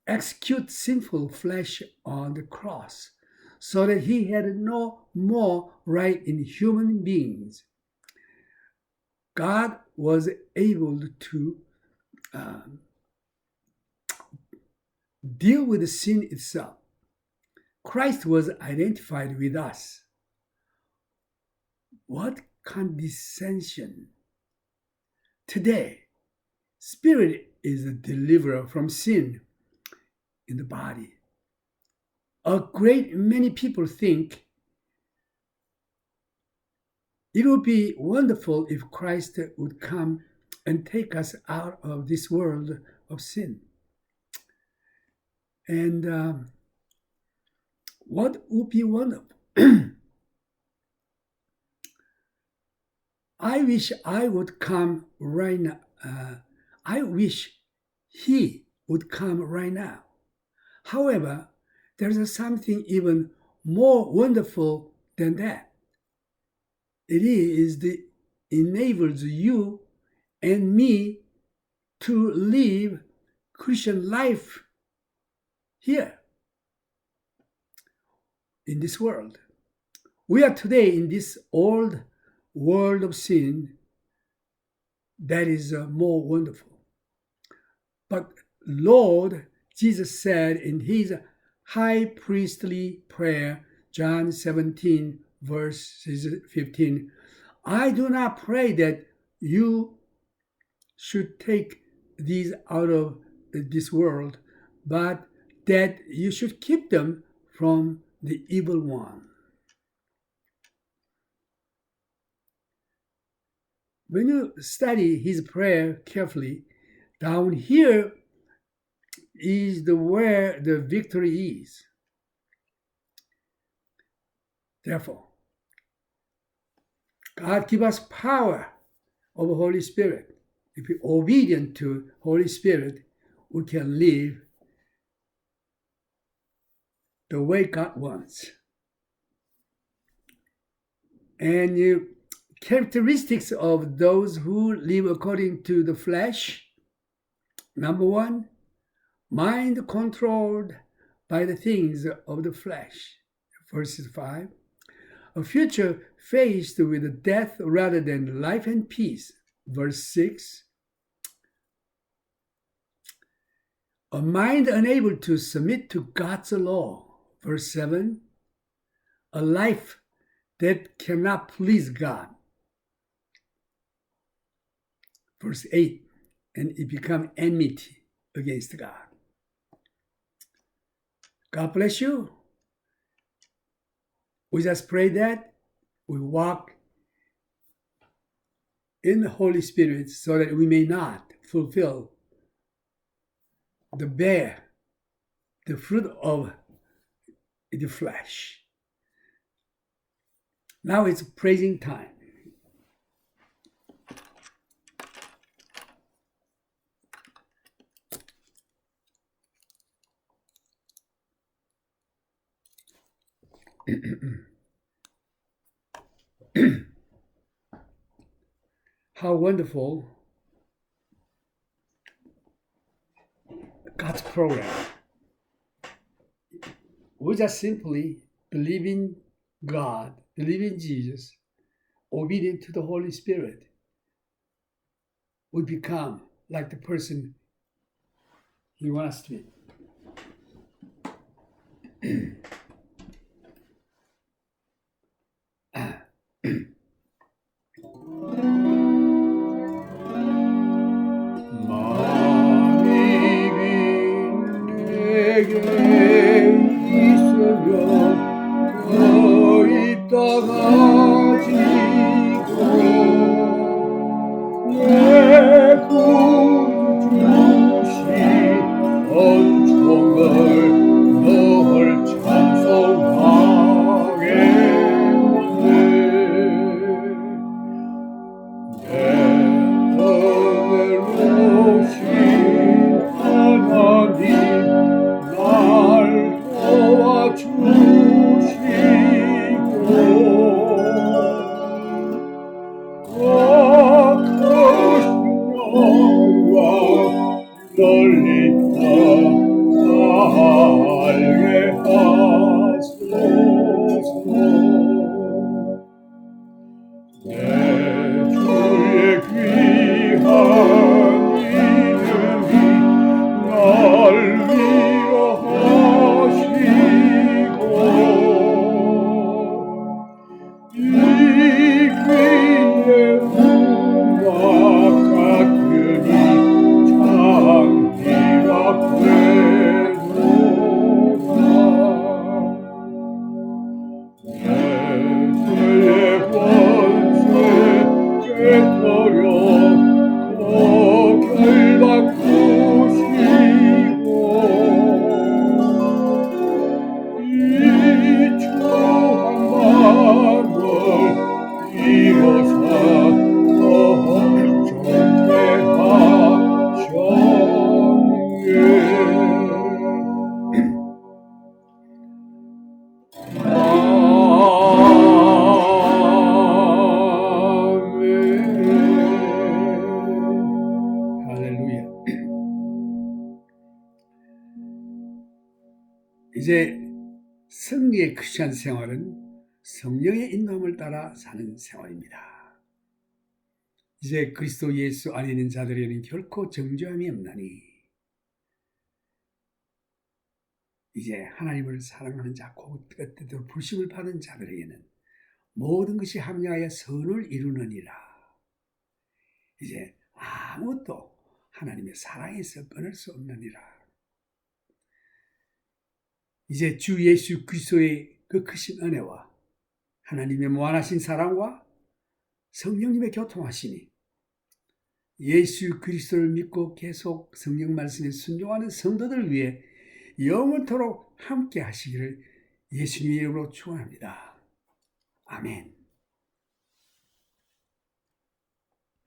execute sinful flesh on the cross so that he had no more right in human beings. God was able to deal with the sin itself. Christ was identified with us. What condescension! Today, Spirit is a deliverer from sin in the body. A great many people think it would be wonderful if Christ would come and take us out of this world of sin. And what would be wonderful? I wish I would come right now. I wish he would come right now. However, there's something even more wonderful than that. It is that enables you and me to live Christian life here in this world. We are today in this old world of sin that is more wonderful. But Lord Jesus said in his high priestly prayer, John 17, verse 15, I do not pray that you should take these out of this world, but that you should keep them from the evil one. When you study his prayer carefully, down here is where the victory is. Therefore, God give us power of the Holy Spirit. If we're obedient to Holy Spirit, we can live the way God wants. And characteristics of those who live according to the flesh. Number one, mind controlled by the things of the flesh. Verse 5. A future faced with death rather than life and peace. Verse 6. A mind unable to submit to God's law. Verse 7. A life that cannot please God. Verse 8. And it becomes enmity against God. God bless you. We just pray that we walk in the Holy Spirit so that we may not fulfill the fruit of the flesh. Now it's praising time. How wonderful God's program. We just simply believe in God, believe in Jesus, obedient to the Holy Spirit. We become like the person He wants to be. 내 주의 귀한 이름이 날 위로하시고 이 귀의 음악 같으니 장기가 되도다 내 죄의 권세 깨뜨려 고결 바꾸시고 이 추한 마음을 이로사 정퇴하셨네. 할렐루야. 이제 승리의 크리스천 생활은 성령의 인도함을 따라 사는 생활입니다. 이제 그리스도 예수 안에 있는 자들에게는 결코 정죄함이 없나니 이제 하나님을 사랑하는 자, 곧 뜻대로 부르심을 받은 자들에게는 모든 것이 합력하여 선을 이루느니라. 이제 아무것도 하나님의 사랑에서 끊을 수 없느니라. 이제 주 예수 그리스도의 그 크신 은혜와 하나님의 무한하신 사랑과 성령님의 교통하심이 예수 그리스도를 믿고 계속 성령 말씀에 순종하는 성도들 위해 영원토록 함께 하시기를 예수님의 이름으로 축원합니다. 아멘.